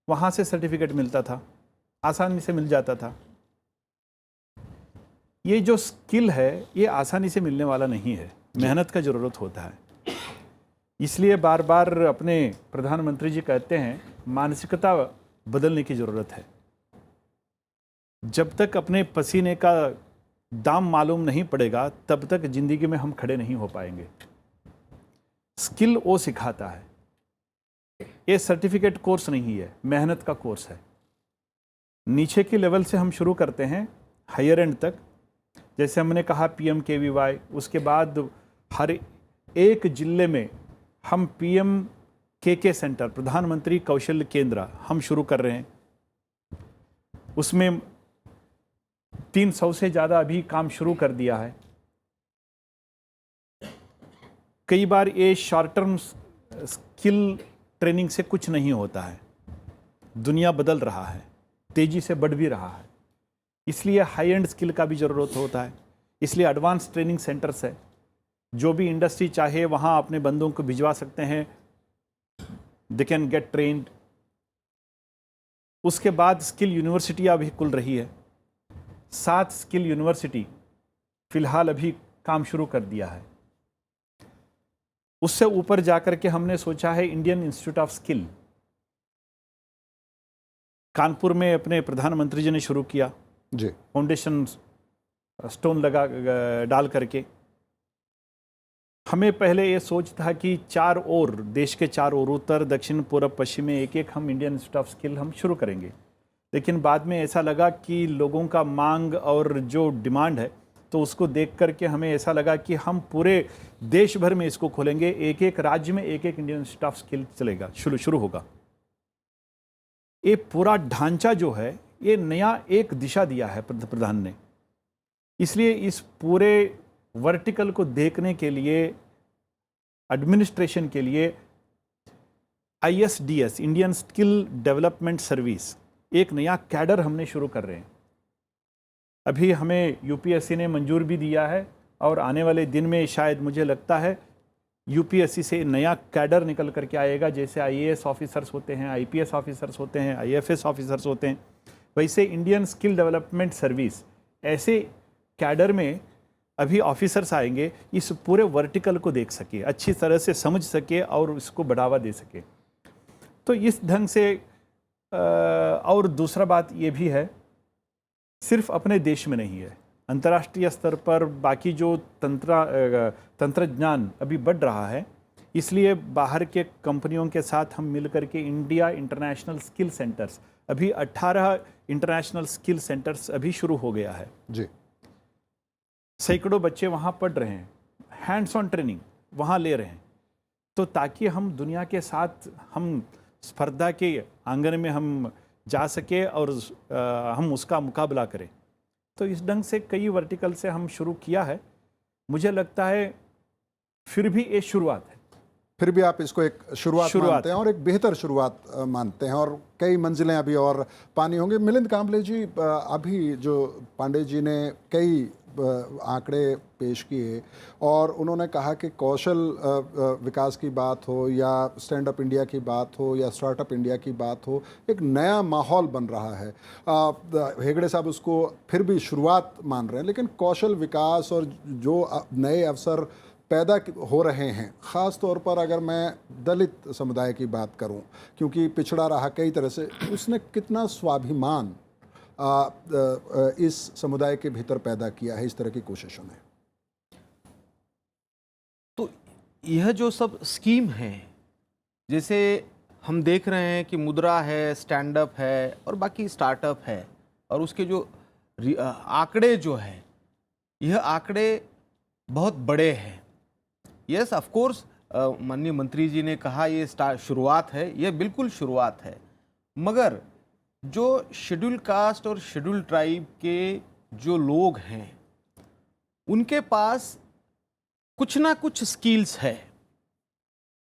वहाँ से सर्टिफिकेट मिलता था, आसानी से मिल जाता था। ये जो स्किल है ये आसानी से मिलने वाला नहीं है, मेहनत का ज़रूरत होता है। इसलिए बार बार अपने प्रधानमंत्री जी कहते हैं मानसिकता बदलने की ज़रूरत है। जब तक अपने पसीने का दाम मालूम नहीं पड़ेगा तब तक ज़िंदगी में हम खड़े नहीं हो पाएंगे। स्किल वो सिखाता है, ये सर्टिफिकेट कोर्स नहीं है, मेहनत का कोर्स है। नीचे के लेवल से हम शुरू करते हैं हायर एंड तक, जैसे हमने कहा PMKVY। उसके बाद हर एक जिले में हम PMKK सेंटर, प्रधानमंत्री कौशल केंद्र, हम शुरू कर रहे हैं। उसमें 300 से ज़्यादा अभी काम शुरू कर दिया है। कई बार ये शॉर्ट टर्म स्किल ट्रेनिंग से कुछ नहीं होता है, दुनिया बदल रहा है, तेज़ी से बढ़ भी रहा है, इसलिए हाई एंड स्किल का भी ज़रूरत होता है। इसलिए एडवांस ट्रेनिंग सेंटर्स है, जो भी इंडस्ट्री चाहे वहाँ अपने बंदों को भिजवा सकते हैं, दे कैन गेट ट्रेन्ड। उसके बाद स्किल यूनिवर्सिटियाँ भी खुल रही है, 7 स्किल यूनिवर्सिटी फ़िलहाल अभी काम शुरू कर दिया है। उससे ऊपर जाकर के हमने सोचा है Indian institute of skill, Kanpur में अपने प्रधानमंत्री जी ने शुरू किया जी, फाउंडेशन स्टोन डाल करके। हमें पहले ये सोच था कि देश के 4 ओर, उत्तर, दक्षिण, पूर्व, पश्चिम में एक हम इंडियन इंस्टीट्यूट ऑफ स्किल हम शुरू करेंगे। लेकिन बाद में ऐसा लगा कि लोगों का मांग और जो डिमांड है, तो उसको देख करके हमें ऐसा लगा कि हम पूरे देश भर में इसको खोलेंगे, एक एक राज्य में एक इंडियन इंस्टीट्यूट ऑफ स्किल चलेगा, शुरू होगा। ये पूरा ढांचा जो है, ये नया एक दिशा दिया है प्रधान ने। इसलिए इस पूरे वर्टिकल को देखने के लिए, एडमिनिस्ट्रेशन के लिए ISDS, Indian skill development service, एक नया कैडर हमने शुरू कर रहे हैं। अभी हमें UPSC ने मंजूर भी दिया है और आने वाले दिन में शायद मुझे लगता है UPSC से नया कैडर निकल करके आएगा। जैसे IAS ऑफिसर्स होते हैं, IPS ऑफिसर्स होते हैं, IFS ऑफिसर्स होते हैं, वैसे इंडियन स्किल डेवलपमेंट सर्विस, ऐसे कैडर में अभी ऑफिसर्स आएंगे, इस पूरे वर्टिकल को देख सके, अच्छी तरह से समझ सके और इसको बढ़ावा दे सके। तो इस ढंग से और दूसरा बात ये भी है, सिर्फ अपने देश में नहीं है, अंतर्राष्ट्रीय स्तर पर बाकी जो तंत्रज्ञान अभी बढ़ रहा है, इसलिए बाहर के कंपनियों के साथ हम मिलकर के इंडिया इंटरनेशनल स्किल सेंटर्स, अभी 18 इंटरनेशनल स्किल सेंटर्स अभी शुरू हो गया है जी। सैकड़ों बच्चे वहाँ पढ़ रहे हैं, हैंड्स ऑन ट्रेनिंग वहाँ ले रहे हैं, तो ताकि हम दुनिया के साथ हम स्पर्धा के आंगन में हम जा सके और हम उसका मुकाबला करें। तो इस ढंग से कई वर्टिकल से हम शुरू किया है। मुझे लगता है फिर भी ये शुरुआत है, फिर भी आप इसको एक शुरुआत मानते हैं और एक बेहतर शुरुआत मानते हैं, और कई मंजिलें अभी और पानी होंगे। मिलिंद कांबले जी, अभी जो पांडे जी ने कई आंकड़े पेश किए और उन्होंने कहा कि कौशल विकास की बात हो या स्टैंड अप इंडिया की बात हो या स्टार्टअप इंडिया की बात हो, एक नया माहौल बन रहा है। हेगड़े साहब उसको फिर भी शुरुआत मान रहे हैं, लेकिन कौशल विकास और जो नए अवसर पैदा हो रहे हैं, ख़ास तौर पर अगर मैं दलित समुदाय की बात करूं, क्योंकि पिछड़ा रहा कई तरह से, उसने कितना स्वाभिमान इस समुदाय के भीतर पैदा किया है इस तरह की कोशिशों ने। तो यह जो सब स्कीम है, जैसे हम देख रहे हैं कि मुद्रा है, स्टैंड अप है और बाकी स्टार्टअप है, और उसके जो आंकड़े जो है, यह आंकड़े बहुत बड़े हैं। यस, ऑफ कोर्स, माननीय मंत्री जी ने कहा ये शुरुआत है, यह बिल्कुल शुरुआत है, मगर जो शेड्यूल कास्ट और शेड्यूल ट्राइब के जो लोग हैं, उनके पास कुछ ना कुछ स्किल्स है।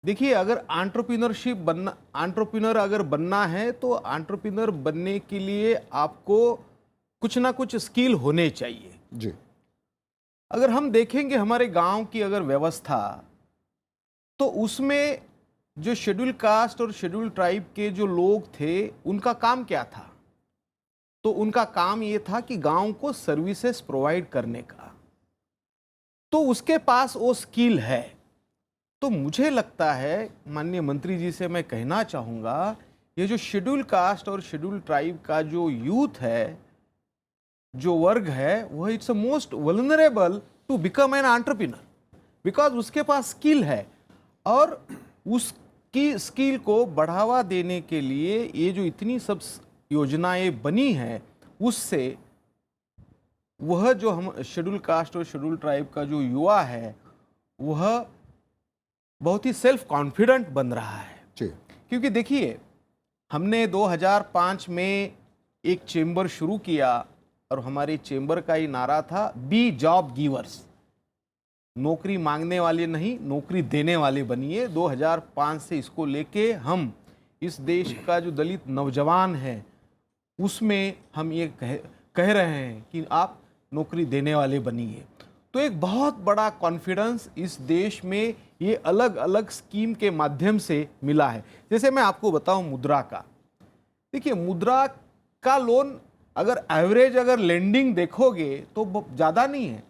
देखिए, अगर एंटरप्रेन्योर अगर बनना है, तो एंटरप्रेन्योर बनने के लिए आपको कुछ ना कुछ स्किल होने चाहिए जी। अगर हम देखेंगे हमारे गांव की अगर व्यवस्था, तो उसमें जो शेड्यूल कास्ट और शेड्यूल ट्राइब के जो लोग थे, उनका काम क्या था? तो उनका काम ये था कि गांव को सर्विसेज प्रोवाइड करने का, तो उसके पास वो स्किल है। तो मुझे लगता है, माननीय मंत्री जी से मैं कहना चाहूँगा, ये जो शेड्यूल कास्ट और शेड्यूल ट्राइब का जो यूथ है, जो वर्ग है, वह it's a most vulnerable to become an entrepreneur, because उसके पास स्किल है, और उसकी स्किल को बढ़ावा देने के लिए ये जो इतनी सब योजनाएं बनी हैं, उससे वह जो हम शेड्यूल कास्ट और शेड्यूल ट्राइब का जो युवा है, वह बहुत ही सेल्फ कॉन्फिडेंट बन रहा है। क्योंकि देखिए, हमने 2005 में एक चेंबर शुरू किया, और हमारे चेंबर का ही नारा था, बी जॉब गिवर्स, नौकरी मांगने वाले नहीं, नौकरी देने वाले बनिए। 2005 से इसको लेके हम इस देश का जो दलित नौजवान है, उसमें हम ये कह रहे हैं कि आप नौकरी देने वाले बनिए। तो एक बहुत बड़ा कॉन्फिडेंस इस देश में ये अलग अलग स्कीम के माध्यम से मिला है। जैसे मैं आपको बताऊं मुद्रा का, देखिए, मुद्रा का लोन अगर एवरेज अगर लेंडिंग देखोगे तो ज़्यादा नहीं है।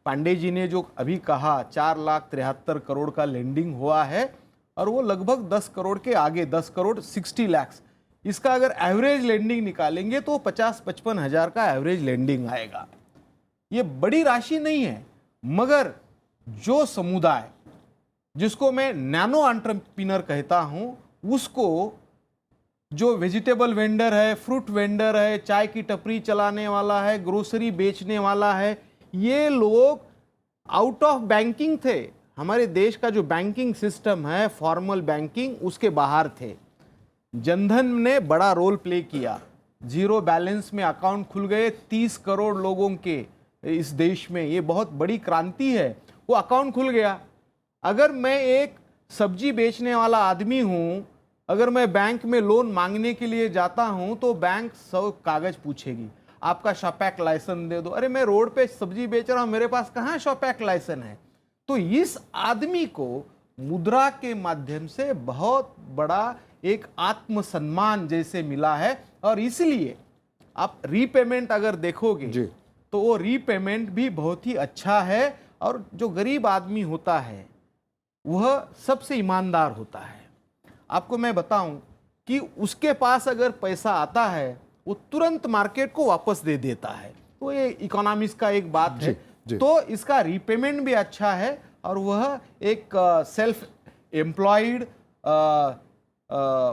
पांडे जी ने जो अभी कहा 4,73,000 करोड़ का लेंडिंग हुआ है, और वो लगभग 10 करोड़ के आगे, 10 करोड़ 60 लाख, इसका अगर एवरेज लेंडिंग निकालेंगे तो 50-55 हज़ार का एवरेज लेंडिंग आएगा। ये बड़ी राशि नहीं है, मगर जो समुदाय, जिसको मैं नैनो एंटरप्रेन्योर कहता हूँ, उसको, जो वेजिटेबल वेंडर है, फ्रूट वेंडर है, चाय की टपरी चलाने वाला है, ग्रोसरी बेचने वाला है, ये लोग आउट ऑफ बैंकिंग थे। हमारे देश का जो बैंकिंग सिस्टम है, फॉर्मल बैंकिंग, उसके बाहर थे। जनधन ने बड़ा रोल प्ले किया, जीरो बैलेंस में अकाउंट खुल गए 30 करोड़ लोगों के इस देश में। ये बहुत बड़ी क्रांति है, वो अकाउंट खुल गया। अगर मैं एक सब्जी बेचने वाला आदमी हूँ, अगर मैं बैंक में लोन मांगने के लिए जाता हूं, तो बैंक 100 कागज पूछेगी, आपका शॉपैक लाइसेंस दे दो। अरे, मैं रोड पे सब्जी बेच रहा हूं, मेरे पास कहाँ शॉपैक लाइसेंस है? तो इस आदमी को मुद्रा के माध्यम से बहुत बड़ा एक आत्मसम्मान जैसे मिला है, और इसलिए आप रीपेमेंट अगर देखोगे तो वो रीपेमेंट भी बहुत ही अच्छा है, और जो गरीब आदमी होता है वह सबसे ईमानदार होता है। आपको मैं बताऊं कि उसके पास अगर पैसा आता है, वो तुरंत मार्केट को वापस दे देता है। तो ये इकोनॉमिक्स का एक बात है। तो इसका रीपेमेंट भी अच्छा है, और वह एक सेल्फ एम्प्लॉयड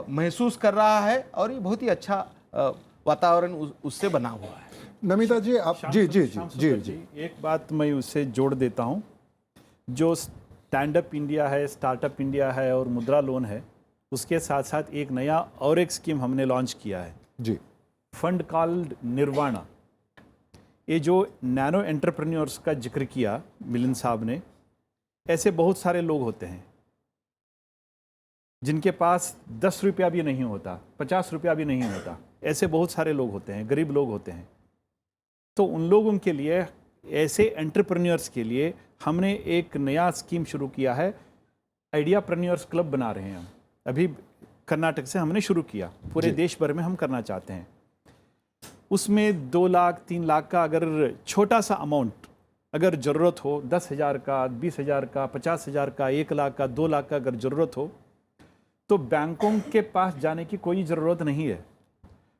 महसूस कर रहा है, और ये बहुत ही अच्छा वातावरण उससे बना हुआ है। नमिता जी, आप जी जी जी जी जी एक बात मैं उससे जोड़ देता हूँ। जो स्टैंड अप इंडिया है, स्टार्टअप इंडिया है और मुद्रा लोन है, उसके साथ साथ एक नया और एक स्कीम हमने लॉन्च किया है जी, फंड कॉल्ड निर्वाणा। ये जो नैनो एंटरप्रेन्योर्स का जिक्र किया मिलिंद साहब ने, ऐसे बहुत सारे लोग होते हैं जिनके पास 10 रुपया भी नहीं होता, 50 रुपया भी नहीं होता, ऐसे बहुत सारे लोग होते हैं, गरीब लोग होते हैं। तो उन लोगों के लिए, ऐसे एंटरप्रेन्योर्स के लिए हमने एक नया स्कीम शुरू किया है। आइडियाप्रेन्योर्स क्लब बना रहे हैं हम, अभी कर्नाटक से हमने शुरू किया, पूरे देश भर में हम करना चाहते हैं। उसमें 2 लाख 3 लाख का अगर छोटा सा अमाउंट अगर ज़रूरत हो, 10,000 का, 20,000 का, 50,000 का, 1 लाख का, 2 लाख का अगर ज़रूरत हो, तो बैंकों के पास जाने की कोई ज़रूरत नहीं है।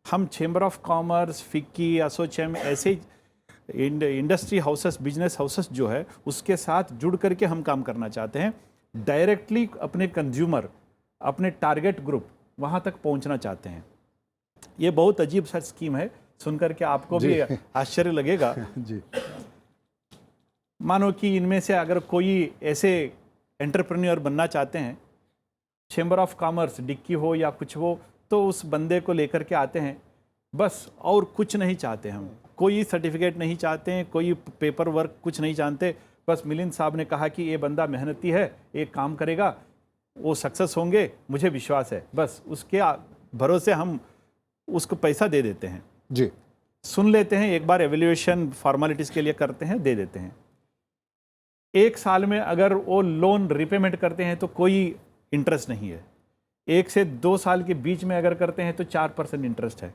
हम chamber of commerce, FICCI, ASSOCHAM, ऐसे इंडस्ट्री हाउसेस, बिजनेस हाउसेस जो है, उसके साथ जुड़ करके हम काम करना चाहते हैं। डायरेक्टली अपने कंज्यूमर, अपने टारगेट ग्रुप वहाँ तक पहुँचना चाहते हैं। ये बहुत अजीब सा स्कीम है, सुनकर के आपको भी आश्चर्य लगेगा जी। मानो कि इनमें से अगर कोई ऐसे एंटरप्रेन्योर बनना चाहते हैं, चैम्बर ऑफ कॉमर्स, डिक्की हो या कुछ हो, तो उस बंदे को लेकर के आते हैं, बस, और कुछ नहीं चाहते हम, कोई सर्टिफिकेट नहीं चाहते हैं, कोई पेपर वर्क कुछ नहीं जानते। बस मिलिंद साहब ने कहा कि ये बंदा मेहनती है, एक काम करेगा, वो सक्सेस होंगे, मुझे विश्वास है, बस उसके भरोसे हम उसको पैसा दे देते हैं जी, सुन लेते हैं, एक बार एवेल्यूएशन फॉर्मेलिटीज़ के लिए करते हैं, दे देते हैं। 1 साल में अगर वो लोन रिपेमेंट करते हैं तो कोई इंटरेस्ट नहीं है। 1 से 2 साल के बीच में अगर करते हैं तो 4% इंटरेस्ट है।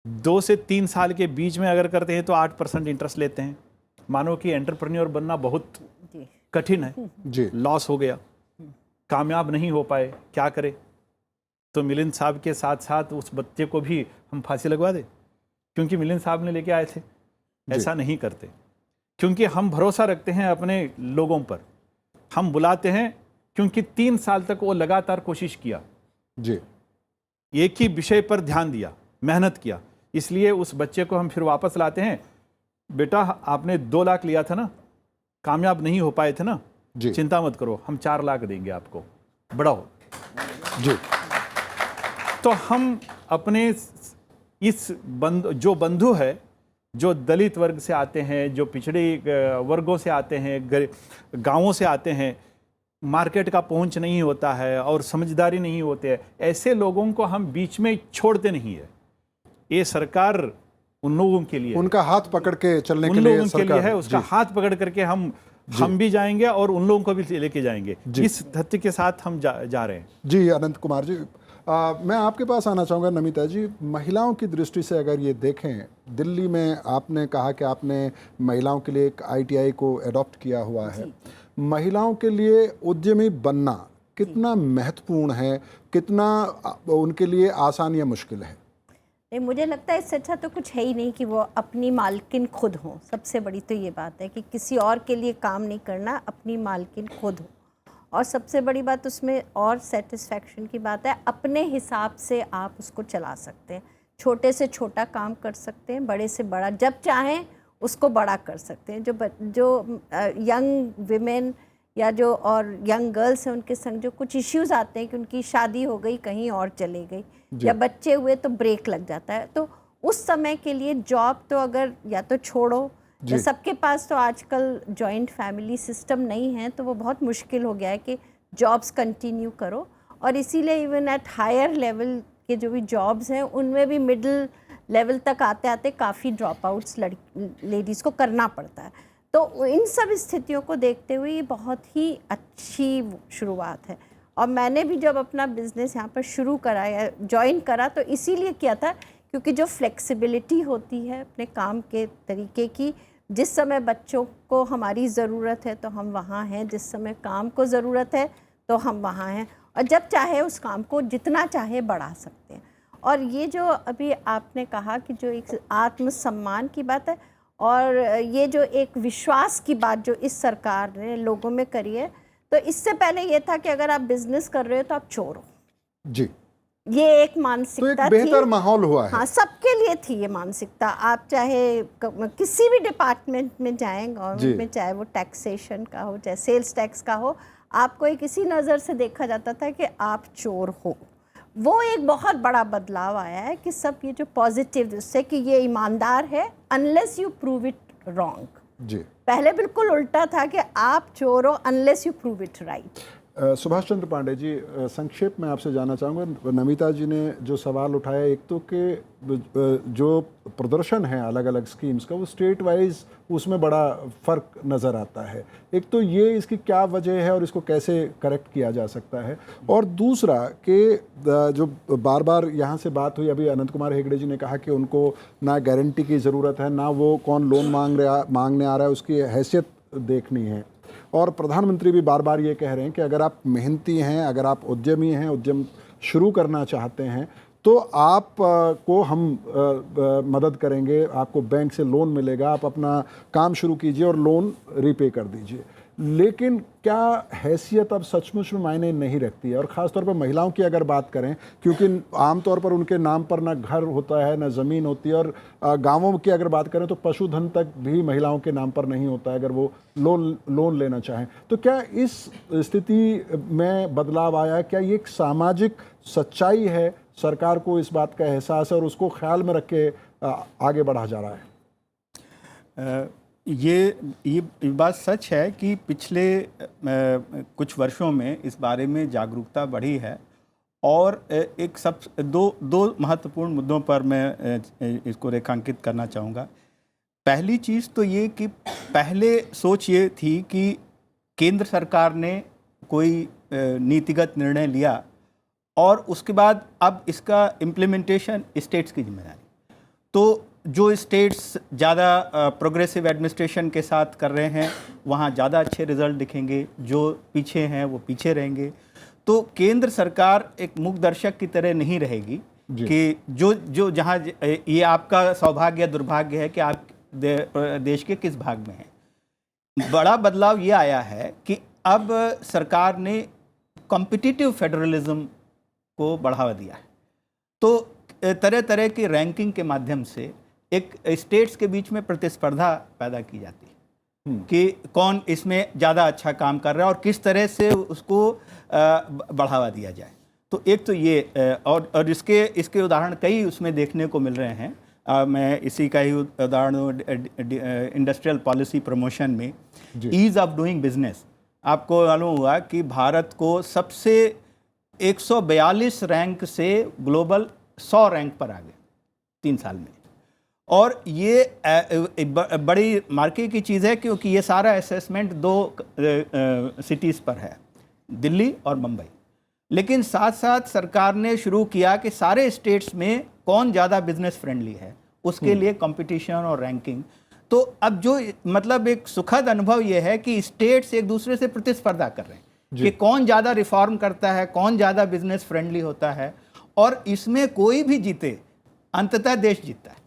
2 से 3 साल के बीच में अगर करते हैं तो 8% इंटरेस्ट लेते हैं। मानो कि एंटरप्रेन्योर बनना बहुत कठिन है जी, लॉस हो गया, कामयाब नहीं हो पाए, क्या करें? तो मिलिंद साहब के साथ साथ उस बच्चे को भी हम फांसी लगवा दें, क्योंकि मिलिंद साहब ने लेके आए थे। ऐसा नहीं करते, क्योंकि हम भरोसा रखते हैं अपने लोगों पर। हम बुलाते हैं क्योंकि 3 साल तक वो लगातार कोशिश किया जी, एक ही विषय पर ध्यान दिया, मेहनत किया, इसलिए उस बच्चे को हम फिर वापस लाते हैं। बेटा, आपने 2 लाख लिया था ना, कामयाब नहीं हो पाए थे ना, जी, चिंता मत करो, हम 4 लाख देंगे आपको, बढ़ाओ जी। तो हम अपने इस जो बंधु है, जो दलित वर्ग से आते हैं, जो पिछड़े वर्गों से आते हैं, गांवों से आते हैं, मार्केट का पहुंच नहीं होता है और समझदारी नहीं होते है, ऐसे लोगों को हम बीच में छोड़ते नहीं है। ये सरकार उन लोगों के लिए, उनका हाथ पकड़ के चलने उन के लिए लोगों के लिए है, उसका जी, हाथ पकड़ करके हम भी जाएंगे और उन लोगों को भी लेके जाएंगे। इस तथ्य के साथ हम जा रहे हैं। जी अनंत कुमार जी, मैं आपके पास आना चाहूँगा। नमिता जी, महिलाओं की दृष्टि से अगर ये देखें, दिल्ली में आपने कहा कि आपने महिलाओं के लिए एक ITI को अडॉप्ट किया हुआ है। महिलाओं के लिए उद्यमी बनना कितना महत्वपूर्ण है, कितना उनके लिए आसान या मुश्किल है? नहीं, मुझे लगता है इससे अच्छा तो कुछ है ही नहीं कि वो अपनी मालकिन खुद हो। सबसे बड़ी तो ये बात है कि किसी और के लिए काम नहीं करना, अपनी मालकिन खुद हो। और सबसे बड़ी बात उसमें और सेटिस्फैक्शन की बात है, अपने हिसाब से आप उसको चला सकते हैं। छोटे से छोटा काम कर सकते हैं, बड़े से बड़ा जब चाहें उसको बड़ा कर सकते हैं। जो यंग विमेन या जो और यंग गर्ल्स हैं, उनके संग जो कुछ इश्यूज आते हैं कि उनकी शादी हो गई, कहीं और चले गई, या बच्चे हुए तो ब्रेक लग जाता है, तो उस समय के लिए जॉब तो अगर या तो छोड़ो, या सबके पास तो आजकल जॉइंट फैमिली सिस्टम नहीं है, तो वो बहुत मुश्किल हो गया है कि जॉब्स कंटिन्यू करो। और इसीलिए इवन एट हायर लेवल के जो भी जॉब्स हैं, उनमें भी मिडिल लेवल तक आते आते काफ़ी ड्रॉप आउट्स लेडीज़ को करना पड़ता है। तो इन सब स्थितियों को देखते हुए ये बहुत ही अच्छी शुरुआत है। और मैंने भी जब अपना बिज़नेस यहाँ पर शुरू करा या ज्वाइन करा, तो इसीलिए किया था क्योंकि जो फ्लेक्सिबिलिटी होती है अपने काम के तरीके की, जिस समय बच्चों को हमारी ज़रूरत है तो हम वहाँ हैं, जिस समय काम को ज़रूरत है तो हम वहाँ हैं, और जब चाहे उस काम को जितना चाहे बढ़ा सकते हैं। और ये जो अभी आपने कहा कि जो एक आत्मसम्मान की बात है, और ये जो एक विश्वास की बात जो इस सरकार ने लोगों में करी है, तो इससे पहले ये था कि अगर आप बिज़नेस कर रहे हो तो आप चोर हो। जी, ये एक तो मानसिकता एक बेहतर थी। माहौल हुआ है। हाँ, सबके लिए थी ये मानसिकता। आप चाहे किसी भी डिपार्टमेंट में जाएं गवर्नमेंट में, चाहे वो टैक्सेशन का हो, चाहे सेल्स टैक्स का हो, आपको एक इसी नज़र से देखा जाता था कि आप चोर हो। वो एक बहुत बड़ा बदलाव आया है कि सब ये जो पॉजिटिव उससे कि ये ईमानदार है unless you prove it wrong. जी, पहले बिल्कुल उल्टा था कि आप चोर हो unless you prove it right. Subhash Chandra Pande ji, संक्षेप में आपसे जानना चाहूँगा, नमिता जी ने जो सवाल उठाया, एक तो कि जो प्रदर्शन है अलग अलग स्कीम्स का वो स्टेट वाइज उसमें बड़ा फ़र्क नज़र आता है। एक तो ये इसकी क्या वजह है और इसको कैसे करेक्ट किया जा सकता है, और दूसरा कि जो बार बार यहाँ से बात हुई, अभी अनंत कुमार हेगड़े जी ने कहा कि उनको ना गारंटी की ज़रूरत है, ना वो कौन लोन मांगने आ रहा है उसकी हैसियत देखनी है, और प्रधानमंत्री भी बार बार ये कह रहे हैं कि अगर आप मेहनती हैं, अगर आप उद्यमी हैं, उद्यम शुरू करना चाहते हैं तो आप को हम मदद करेंगे, आपको बैंक से लोन मिलेगा, आप अपना काम शुरू कीजिए और लोन रीपे कर दीजिए। लेकिन क्या हैसियत अब सचमुच में मायने नहीं रखती है? और ख़ासतौर पर महिलाओं की अगर बात करें, क्योंकि आमतौर पर उनके नाम पर ना घर होता है ना ज़मीन होती है, और गांवों की अगर बात करें तो पशुधन तक भी महिलाओं के नाम पर नहीं होता है अगर वो लोन लेना चाहें। तो क्या इस स्थिति में बदलाव आया? क्या ये एक सामाजिक सच्चाई है, सरकार को इस बात का एहसास है और उसको ख्याल में रख के आगे बढ़ा जा रहा है? ये बात सच है कि पिछले कुछ वर्षों में इस बारे में जागरूकता बढ़ी है, और एक दो महत्वपूर्ण मुद्दों पर मैं इसको रेखांकित करना चाहूँगा। पहली चीज़ तो ये कि पहले सोच ये थी कि केंद्र सरकार ने कोई नीतिगत निर्णय लिया और उसके बाद अब इसका इम्प्लीमेंटेशन स्टेट्स की जिम्मेदारी। तो जो स्टेट्स ज़्यादा प्रोग्रेसिव एडमिनिस्ट्रेशन के साथ कर रहे हैं वहाँ ज़्यादा अच्छे रिजल्ट दिखेंगे, जो पीछे हैं वो पीछे रहेंगे। तो केंद्र सरकार एक मूकदर्शक की तरह नहीं रहेगी कि जो जहाँ ये आपका सौभाग्य या दुर्भाग्य है कि आप देश के किस भाग में हैं। बड़ा बदलाव ये आया है कि अब सरकार ने कॉम्पिटिटिव फेडरलिज्म को बढ़ावा दिया है। तो तरह तरह की रैंकिंग के माध्यम से एक स्टेट्स के बीच में प्रतिस्पर्धा पैदा की जाती है कि कौन इसमें ज़्यादा अच्छा काम कर रहा है और किस तरह से उसको बढ़ावा दिया जाए। तो एक तो ये और इसके उदाहरण कई उसमें देखने को मिल रहे हैं। मैं इसी का ही उदाहरण इंडस्ट्रियल पॉलिसी प्रमोशन में ईज़ ऑफ डूइंग बिजनेस। आपको मालूम हुआ कि भारत को सबसे 142 रैंक से ग्लोबल 100 रैंक पर आ गए 3 साल में, और ये बड़ी मार्के की चीज़ है क्योंकि ये सारा असेसमेंट 2 सिटीज़ पर है, दिल्ली और मुंबई। लेकिन साथ साथ सरकार ने शुरू किया कि सारे स्टेट्स में कौन ज़्यादा बिजनेस फ्रेंडली है उसके लिए कंपटीशन और रैंकिंग। तो अब जो मतलब एक सुखद अनुभव ये है कि स्टेट्स एक दूसरे से प्रतिस्पर्धा कर रहे हैं कि कौन ज़्यादा रिफॉर्म करता है, कौन ज़्यादा बिजनेस फ्रेंडली होता है, और इसमें कोई भी जीते अंततः देश जीतता है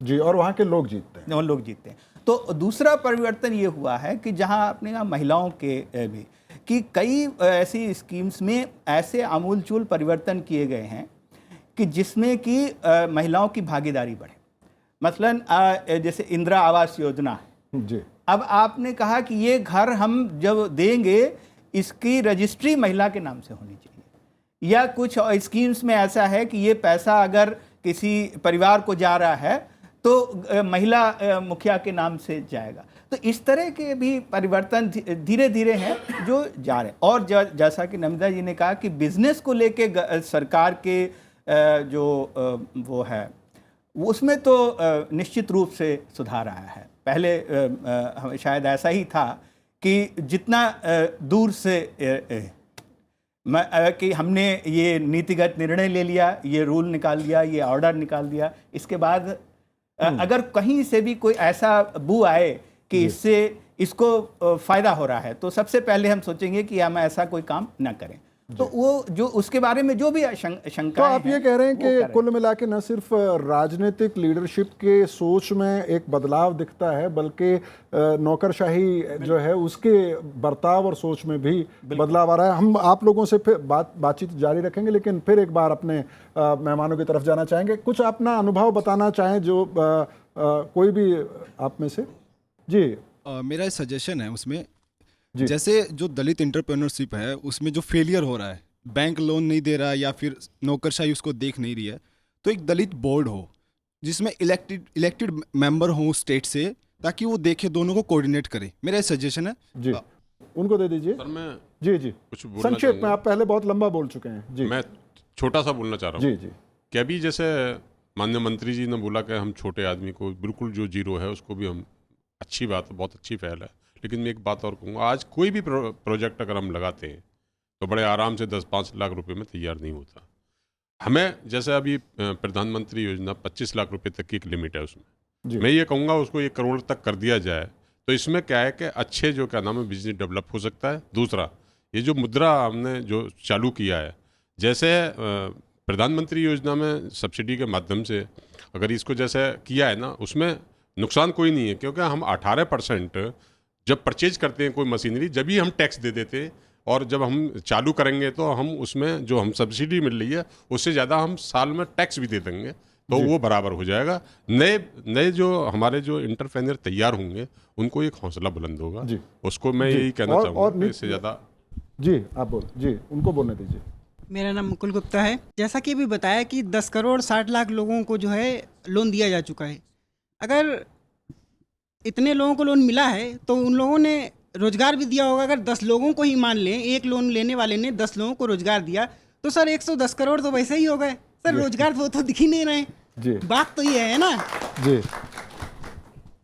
जी, और वहाँ के लोग जीतते हैं, वो लोग जीतते हैं। तो दूसरा परिवर्तन ये हुआ है कि जहाँ आपने कहा महिलाओं के भी कि कई ऐसी स्कीम्स में ऐसे आमूलचूल परिवर्तन किए गए हैं कि जिसमें कि महिलाओं की भागीदारी बढ़े। मसलन जैसे इंदिरा आवास योजना है जी, अब आपने कहा कि ये घर हम जब देंगे इसकी रजिस्ट्री महिला के नाम से होनी चाहिए, या कुछ स्कीम्स में ऐसा है कि ये पैसा अगर किसी परिवार को जा रहा है तो महिला मुखिया के नाम से जाएगा। तो इस तरह के भी परिवर्तन धीरे धीरे हैं जो जा रहे हैं। और जैसा कि नमिता जी ने कहा कि बिजनेस को लेके सरकार के जो वो है उसमें तो निश्चित रूप से सुधार आया है। पहले शायद ऐसा ही था कि जितना दूर से कि हमने ये नीतिगत निर्णय ले लिया, ये रूल निकाल दिया, ये ऑर्डर निकाल दिया, इसके बाद अगर कहीं से भी कोई ऐसा बू आए कि इससे इसको फ़ायदा हो रहा है तो सबसे पहले हम सोचेंगे कि हम ऐसा कोई काम ना करें। तो वो जो उसके बारे में जो भी तो शंकाएं आप ये हैं, कह रहे हैं वो कि करें। कुल मिला के न सिर्फ राजनीतिक लीडरशिप के सोच में एक बदलाव दिखता है, बल्कि नौकरशाही जो है उसके बर्ताव और सोच में भी बदलाव आ रहा है। हम आप लोगों से फिर बातचीत जारी रखेंगे, लेकिन फिर एक बार अपने मेहमानों की तरफ जाना चाहेंगे। कुछ अपना अनुभव बताना चाहें जो कोई भी आप में से। जी मेरा एक सजेशन है उसमें, जी। जैसे जो दलित एंटरप्रेन्योरशिप है उसमें जो फेलियर हो रहा है, बैंक लोन नहीं दे रहा है या फिर नौकरशाही उसको देख नहीं रही है, तो एक दलित बोर्ड हो जिसमें इलेक्टेड मेंबर हो स्टेट से, ताकि वो देखे, दोनों को कोऑर्डिनेट करे। मेरा एक सजेशन है जी, उनको दे दीजिए। सर मैं जी जी कुछ बोलना संक्षेप में, चाहूँगा। आप पहले बहुत लंबा बोल चुके हैं। जी मैं छोटा सा बोलना चाह रहा हूँ जी जी कि अभी जैसे माननीय मंत्री जी ने बोला कि हम छोटे आदमी को बिल्कुल जो जीरो है उसको भी हम, अच्छी बात है, बहुत अच्छी पहल है। लेकिन मैं एक बात और कहूँगा, आज कोई भी प्रोजेक्ट अगर हम लगाते हैं तो बड़े आराम से 10-5 लाख रुपए में तैयार नहीं होता। हमें जैसे अभी प्रधानमंत्री योजना 25 लाख रुपए तक की एक लिमिट है, उसमें मैं ये कहूँगा उसको 1 करोड़ तक कर दिया जाए, तो इसमें क्या है कि अच्छे जो क्या नाम है बिजनेस डेवलप हो सकता है। दूसरा, ये जो मुद्रा हमने जो चालू किया है, जैसे प्रधानमंत्री योजना में सब्सिडी के माध्यम से अगर इसको जैसे किया है ना, उसमें नुकसान कोई नहीं है, क्योंकि हम 18% जब परचेज करते हैं कोई मशीनरी, जब ही हम टैक्स दे देते हैं, और जब हम चालू करेंगे तो हम उसमें जो हम सब्सिडी मिल रही है उससे ज़्यादा हम साल में टैक्स भी दे देंगे, तो वो बराबर हो जाएगा। नए जो हमारे जो इंटरप्रेन्योर तैयार होंगे उनको एक हौसला बुलंद होगा। जी। उसको मैं यही कहना चाहूँगा, इससे ज़्यादा। जी आप बोल, जी उनको बोलने दीजिए। मेरा नाम मुकुल गुप्ता है। जैसा कि अभी बताया कि 10 करोड़ 60 लाख लोगों को जो है लोन दिया जा चुका है। अगर इतने लोगों को लोन मिला है तो उन लोगों ने रोजगार भी दिया होगा। अगर 10 लोगों को ही मान लें, एक लोन लेने वाले ने 10 लोगों को रोजगार दिया, तो सर 110 करोड़ तो वैसे ही हो गए सर। रोजगार तो दिख ही नहीं रहे। जी बात तो ये है ना। जी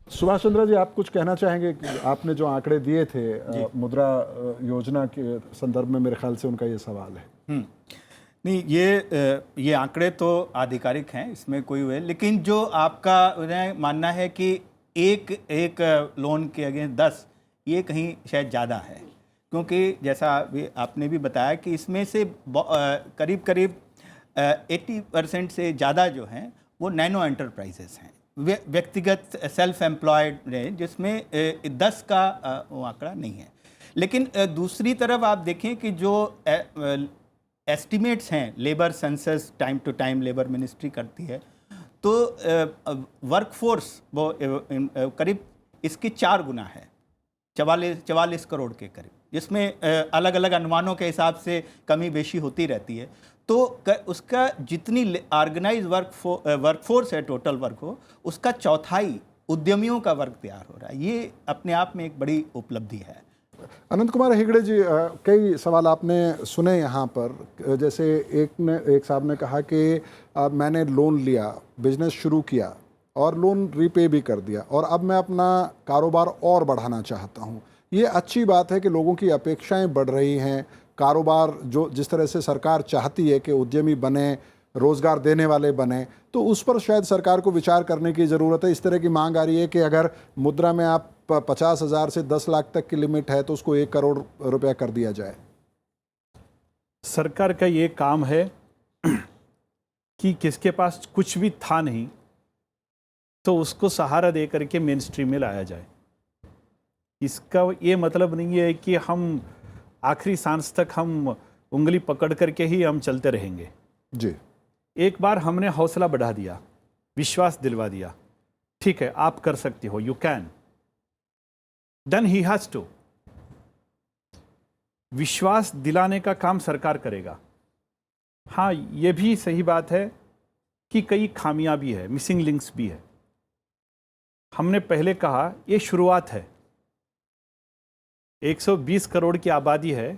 सुभाष चंद्र जी, आप कुछ कहना चाहेंगे कि आपने जो आंकड़े दिए थे मुद्रा योजना के संदर्भ में, मेरे ख्याल से उनका ये सवाल है। नहीं, ये आंकड़े तो आधिकारिक हैं, इसमें कोई हुए, लेकिन जो आपका मानना है कि एक लोन के अगेंस्ट 10, ये कहीं शायद ज़्यादा है, क्योंकि जैसा आपने भी बताया कि इसमें से करीब 80% से ज़्यादा जो हैं वो नैनो एंटरप्राइजेस हैं, व्यक्तिगत सेल्फ एम्प्लॉयड हैं, जिसमें 10 का वो आंकड़ा नहीं है। लेकिन दूसरी तरफ आप देखें कि जो एस्टिमेट्स हैं, labour census time to time labour ministry करती है, तो वर्कफोर्स वो करीब इसके 4 गुना है, 44 करोड़ के करीब, जिसमें अलग अलग अनुमानों के हिसाब से कमी बेशी होती रहती है। तो उसका जितनी ऑर्गेनाइज वर्कफोर्स है, टोटल वर्क हो, उसका 1/4 उद्यमियों का वर्क तैयार हो रहा है। ये अपने आप में एक बड़ी उपलब्धि है। अनंत कुमार हेगड़े जी, कई सवाल आपने सुने यहाँ पर। जैसे एक साहब ने कहा कि मैंने लोन लिया, बिजनेस शुरू किया और लोन रीपे भी कर दिया, और अब मैं अपना कारोबार और बढ़ाना चाहता हूँ। ये अच्छी बात है कि लोगों की अपेक्षाएं बढ़ रही हैं, कारोबार जो जिस तरह से सरकार चाहती है कि उद्यमी बने, रोज़गार देने वाले बने, तो उस पर शायद सरकार को विचार करने की ज़रूरत है। इस तरह की मांग आ रही है कि अगर मुद्रा में आप 50,000 से 10 लाख तक की लिमिट है तो उसको 1 करोड़ रुपया कर दिया जाए। सरकार का ये काम है कि किसके पास कुछ भी था नहीं तो उसको सहारा दे करके मेन स्ट्रीम में लाया जाए। इसका ये मतलब नहीं है कि हम आखिरी सांस तक हम उंगली पकड़ करके ही हम चलते रहेंगे। जी, एक बार हमने हौसला बढ़ा दिया, विश्वास दिलवा दिया, ठीक है आप कर सकते हो, you can, then he has to. विश्वास दिलाने का काम सरकार करेगा। हाँ, ये भी सही बात है कि कई खामियां भी है, मिसिंग लिंक्स भी है। हमने पहले कहा ये शुरुआत है, 120 करोड़ की आबादी है।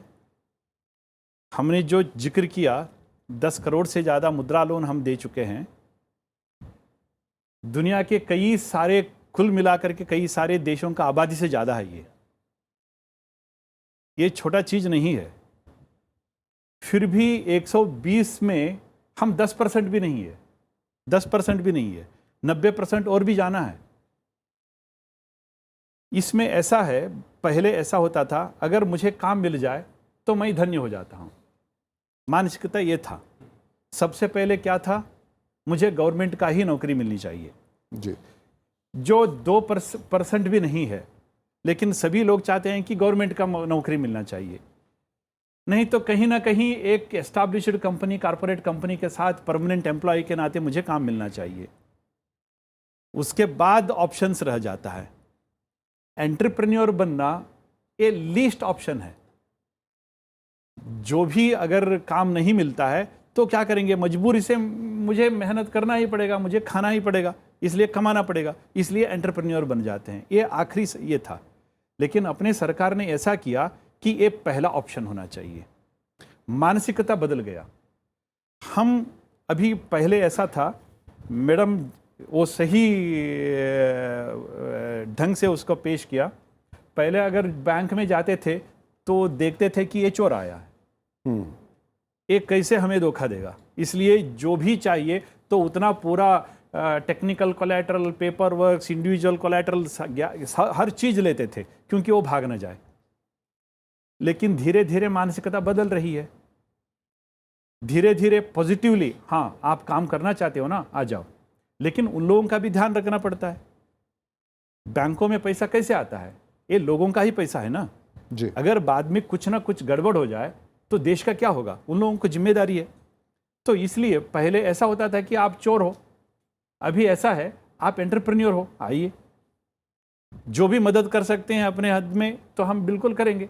हमने जो जिक्र किया 10 करोड़ से ज़्यादा मुद्रा लोन हम दे चुके हैं। दुनिया के कई सारे, कुल मिलाकर के कई सारे देशों का आबादी से ज़्यादा है ये छोटा चीज़ नहीं है। फिर भी 120 में हम 10% भी नहीं है, 10% भी नहीं है, 90% और भी जाना है। इसमें ऐसा है, पहले ऐसा होता था अगर मुझे काम मिल जाए तो मैं धन्य हो जाता हूँ, मानसिकता ये था। सबसे पहले क्या था, मुझे गवर्नमेंट का ही नौकरी मिलनी चाहिए जी, जो 2% भी नहीं है, लेकिन सभी लोग चाहते हैं कि गवर्नमेंट का नौकरी मिलना चाहिए। नहीं तो कहीं ना कहीं एक एस्टैब्लिश्ड कंपनी, कारपोरेट कंपनी के साथ परमानेंट एम्प्लॉय के नाते मुझे काम मिलना चाहिए। उसके बाद ऑप्शंस रह जाता है। एंटरप्रेन्योर बनना ये लीस्ट ऑप्शन है। जो भी अगर काम नहीं मिलता है तो क्या करेंगे, मजबूरी से मुझे मेहनत करना ही पड़ेगा, मुझे खाना ही पड़ेगा, इसलिए कमाना पड़ेगा, इसलिए एंटरप्रेन्योर बन जाते हैं। ये आखिरी ये था। लेकिन अपने सरकार ने ऐसा किया कि ये पहला ऑप्शन होना चाहिए। मानसिकता बदल गया। हम अभी पहले ऐसा था, मैडम वो सही ढंग से उसको पेश किया। पहले अगर बैंक में जाते थे तो देखते थे कि ये चोर आया है, ये कैसे हमें धोखा देगा, इसलिए जो भी चाहिए तो उतना पूरा technical collateral, paper work, individual collateral, हर चीज़ लेते थे क्योंकि वो भाग न जाए। लेकिन धीरे धीरे मानसिकता बदल रही है। धीरे धीरे पॉजिटिवली, हाँ आप काम करना चाहते हो ना, आ जाओ। लेकिन उन लोगों का भी ध्यान रखना पड़ता है। बैंकों में पैसा कैसे आता है, ये लोगों का ही पैसा है ना जी। अगर बाद में कुछ ना कुछ गड़बड़ हो जाए तो देश का क्या होगा, उन लोगों को जिम्मेदारी है। तो इसलिए पहले ऐसा होता था कि आप चोर हो, अभी ऐसा है आप एंटरप्रेन्योर हो, आइए जो भी मदद कर सकते हैं अपने हद में तो हम बिल्कुल करेंगे।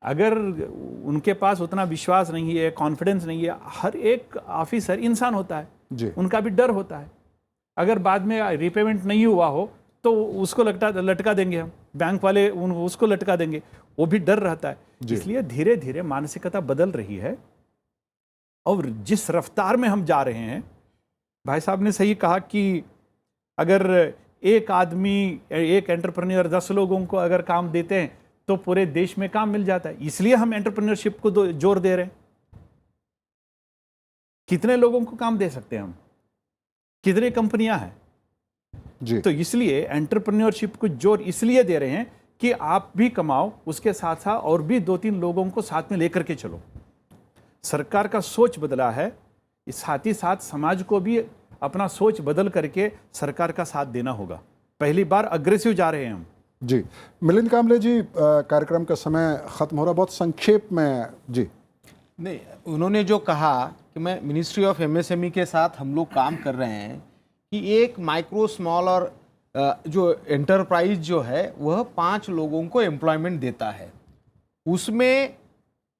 अगर उनके पास उतना विश्वास नहीं है, कॉन्फिडेंस नहीं है, हर एक ऑफिसर इंसान होता है जी, उनका भी डर होता है। अगर बाद में रिपेमेंट नहीं हुआ हो तो उसको लटका देंगे हम, बैंक वाले उसको लटका देंगे, वो भी डर रहता है। इसलिए धीरे धीरे मानसिकता बदल रही है। और जिस रफ्तार में हम जा रहे हैं, भाई साहब ने सही कहा कि अगर एक आदमी, एक एंटरप्रेन्योर 10 लोगों को अगर काम देते हैं तो पूरे देश में काम मिल जाता है। इसलिए हम एंटरप्रेन्योरशिप को जोर दे रहे हैं। कितने लोगों को काम दे सकते हैं हम, कितनी कंपनियां हैं जी। तो इसलिए एंटरप्रेन्योरशिप को जोर इसलिए दे रहे हैं कि आप भी कमाओ, उसके साथ साथ और भी 2-3 लोगों को साथ में लेकर के चलो। सरकार का सोच बदला है, साथ ही साथ समाज को भी अपना सोच बदल करके सरकार का साथ देना होगा। पहली बार अग्रेसिव जा रहे हैं हम जी। मिलिंद कांबले जी, कार्यक्रम का समय ख़त्म हो रहा, बहुत संक्षेप में जी। नहीं, उन्होंने जो कहा कि मैं मिनिस्ट्री ऑफ एमएसएमई के साथ हम लोग काम कर रहे हैं कि एक माइक्रो स्मॉल और जो एंटरप्राइज जो है वह 5 लोगों को एम्प्लॉयमेंट देता है। उसमें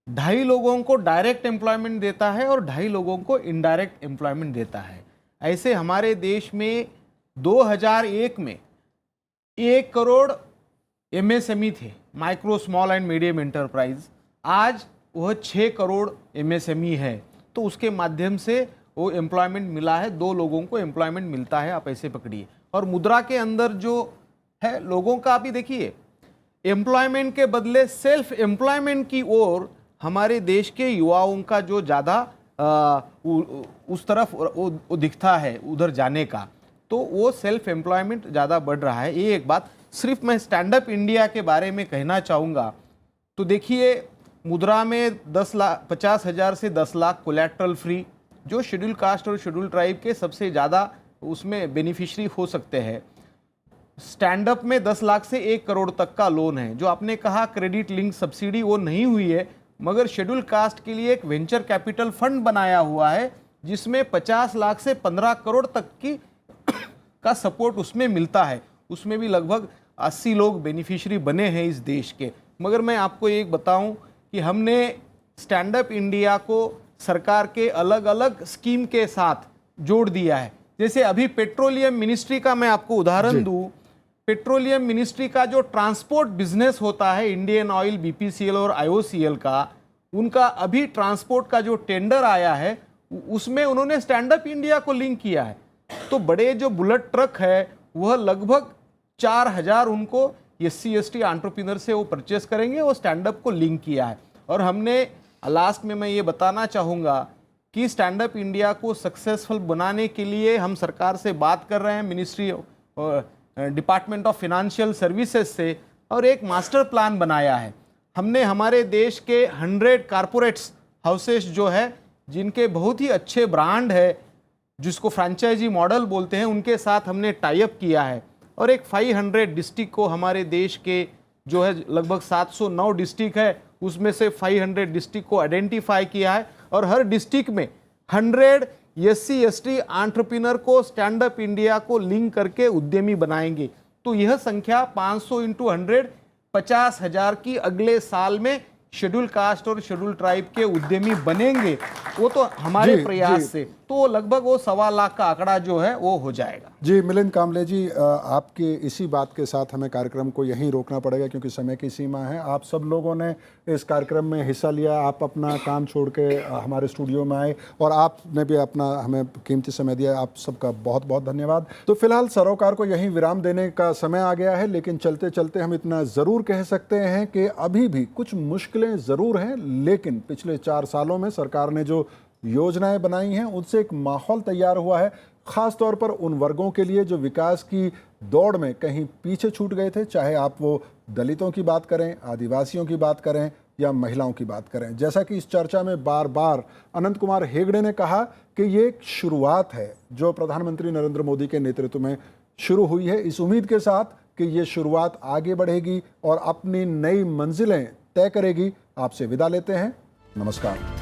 2.5 लोगों को डायरेक्ट एम्प्लॉयमेंट देता है और 2.5 लोगों को इनडायरेक्ट एम्प्लॉयमेंट देता है। ऐसे हमारे देश में 2001 में 1 करोड़ एमएसएमई थे, micro small and medium enterprise. आज वह 6 करोड़ एमएसएमई है। तो उसके माध्यम से वो एम्प्लॉयमेंट मिला है, 2 लोगों को एम्प्लॉयमेंट मिलता है, आप ऐसे पकड़िए। और मुद्रा के अंदर जो है लोगों का भी देखिए, एम्प्लॉयमेंट के बदले सेल्फ एम्प्लॉयमेंट की ओर हमारे देश के युवाओं का जो ज़्यादा उस तरफ वो दिखता है उधर जाने का, तो वो सेल्फ एम्प्लॉयमेंट ज़्यादा बढ़ रहा है। ये एक बात। सिर्फ मैं स्टैंड अप इंडिया के बारे में कहना चाहूँगा तो देखिए, मुद्रा में 50,000 से 10 लाख कोलैटरल फ्री, जो शेड्यूल कास्ट और शेड्यूल ट्राइब के सबसे ज़्यादा उसमें बेनिफिशरी हो सकते हैं। स्टैंड अप में 10 लाख से 1 करोड़ तक का लोन है। जो आपने कहा क्रेडिट लिंक सब्सिडी, वो नहीं हुई है, मगर शेड्यूल कास्ट के लिए एक वेंचर कैपिटल फंड बनाया हुआ है जिसमें 50 लाख से 15 करोड़ तक की का सपोर्ट उसमें मिलता है। उसमें भी लगभग 80 लोग बेनिफिशरी बने हैं इस देश के। मगर मैं आपको एक बताऊं कि हमने स्टैंड अप इंडिया को सरकार के अलग अलग स्कीम के साथ जोड़ दिया है। जैसे अभी पेट्रोलियम मिनिस्ट्री का मैं आपको उदाहरण दूं, पेट्रोलियम मिनिस्ट्री का जो ट्रांसपोर्ट बिजनेस होता है, इंडियन ऑयल, बीपीसीएल और आईओसीएल का, उनका अभी ट्रांसपोर्ट का जो टेंडर आया है उसमें उन्होंने स्टैंड अप इंडिया को लिंक किया है। तो बड़े जो बुलेट ट्रक है वह लगभग 4,000 उनको SC ST एंटरप्रेन्योर से वो परचेस करेंगे, वो स्टैंड अप को लिंक किया है। और हमने लास्ट में मैं ये बताना चाहूँगा कि स्टैंड अप इंडिया को सक्सेसफुल बनाने के लिए हम सरकार से बात कर रहे हैं, ministry department of financial services से, और एक मास्टर प्लान बनाया है। हमने हमारे देश के 100 कारपोरेट्स हाउसेस जो है, जिनके बहुत ही अच्छे ब्रांड है, जिसको फ्रेंचाइजी मॉडल बोलते हैं, उनके साथ हमने टाई अप किया है। और एक 500 डिस्ट्रिक्ट को, हमारे देश के जो है लगभग 709 डिस्ट्रिक्ट है, उसमें से 500 डिस्ट्रिक्ट को आइडेंटिफाई किया है और हर डिस्ट्रिक्ट में 100 SC/ST एंटरप्रेन्योर को स्टैंड अप इंडिया को लिंक करके उद्यमी बनाएंगे। तो यह संख्या 500 × 100 50,000 की अगले साल में शेड्यूल कास्ट और शेड्यूल ट्राइब के उद्यमी बनेंगे। वो तो हमारे प्रयास से तो लगभग वो 1.25 लाख का आंकड़ा जो है वो हो जाएगा। जी मिलिंद कांबले जी, आपके इसी बात के साथ हमें कार्यक्रम को यहीं रोकना पड़ेगा क्योंकि समय की सीमा है। आप सब लोगों ने इस कार्यक्रम में हिस्सा लिया, आप अपना काम छोड़ के हमारे स्टूडियो में आए और आपने भी अपना हमें कीमती समय दिया। आप सबका बहुत बहुत धन्यवाद। तो फिलहाल सरोकार को यहीं विराम देने का समय आ गया है, लेकिन चलते चलते हम इतना ज़रूर कह सकते हैं कि अभी भी कुछ मुश्किलें ज़रूर हैं, लेकिन पिछले 4 सालों में सरकार ने जो योजनाएं बनाई हैं उनसे एक माहौल तैयार हुआ है, ख़ास तौर पर उन वर्गों के लिए जो विकास की दौड़ में कहीं पीछे छूट गए थे, चाहे आप वो दलितों की बात करें, आदिवासियों की बात करें या महिलाओं की बात करें। जैसा कि इस चर्चा में बार बार अनंत कुमार हेगड़े ने कहा कि ये एक शुरुआत है जो प्रधानमंत्री नरेंद्र मोदी के नेतृत्व में शुरू हुई है, इस उम्मीद के साथ कि ये शुरुआत आगे बढ़ेगी और अपनी नई मंजिलें तय करेगी। आपसे विदा लेते हैं, नमस्कार।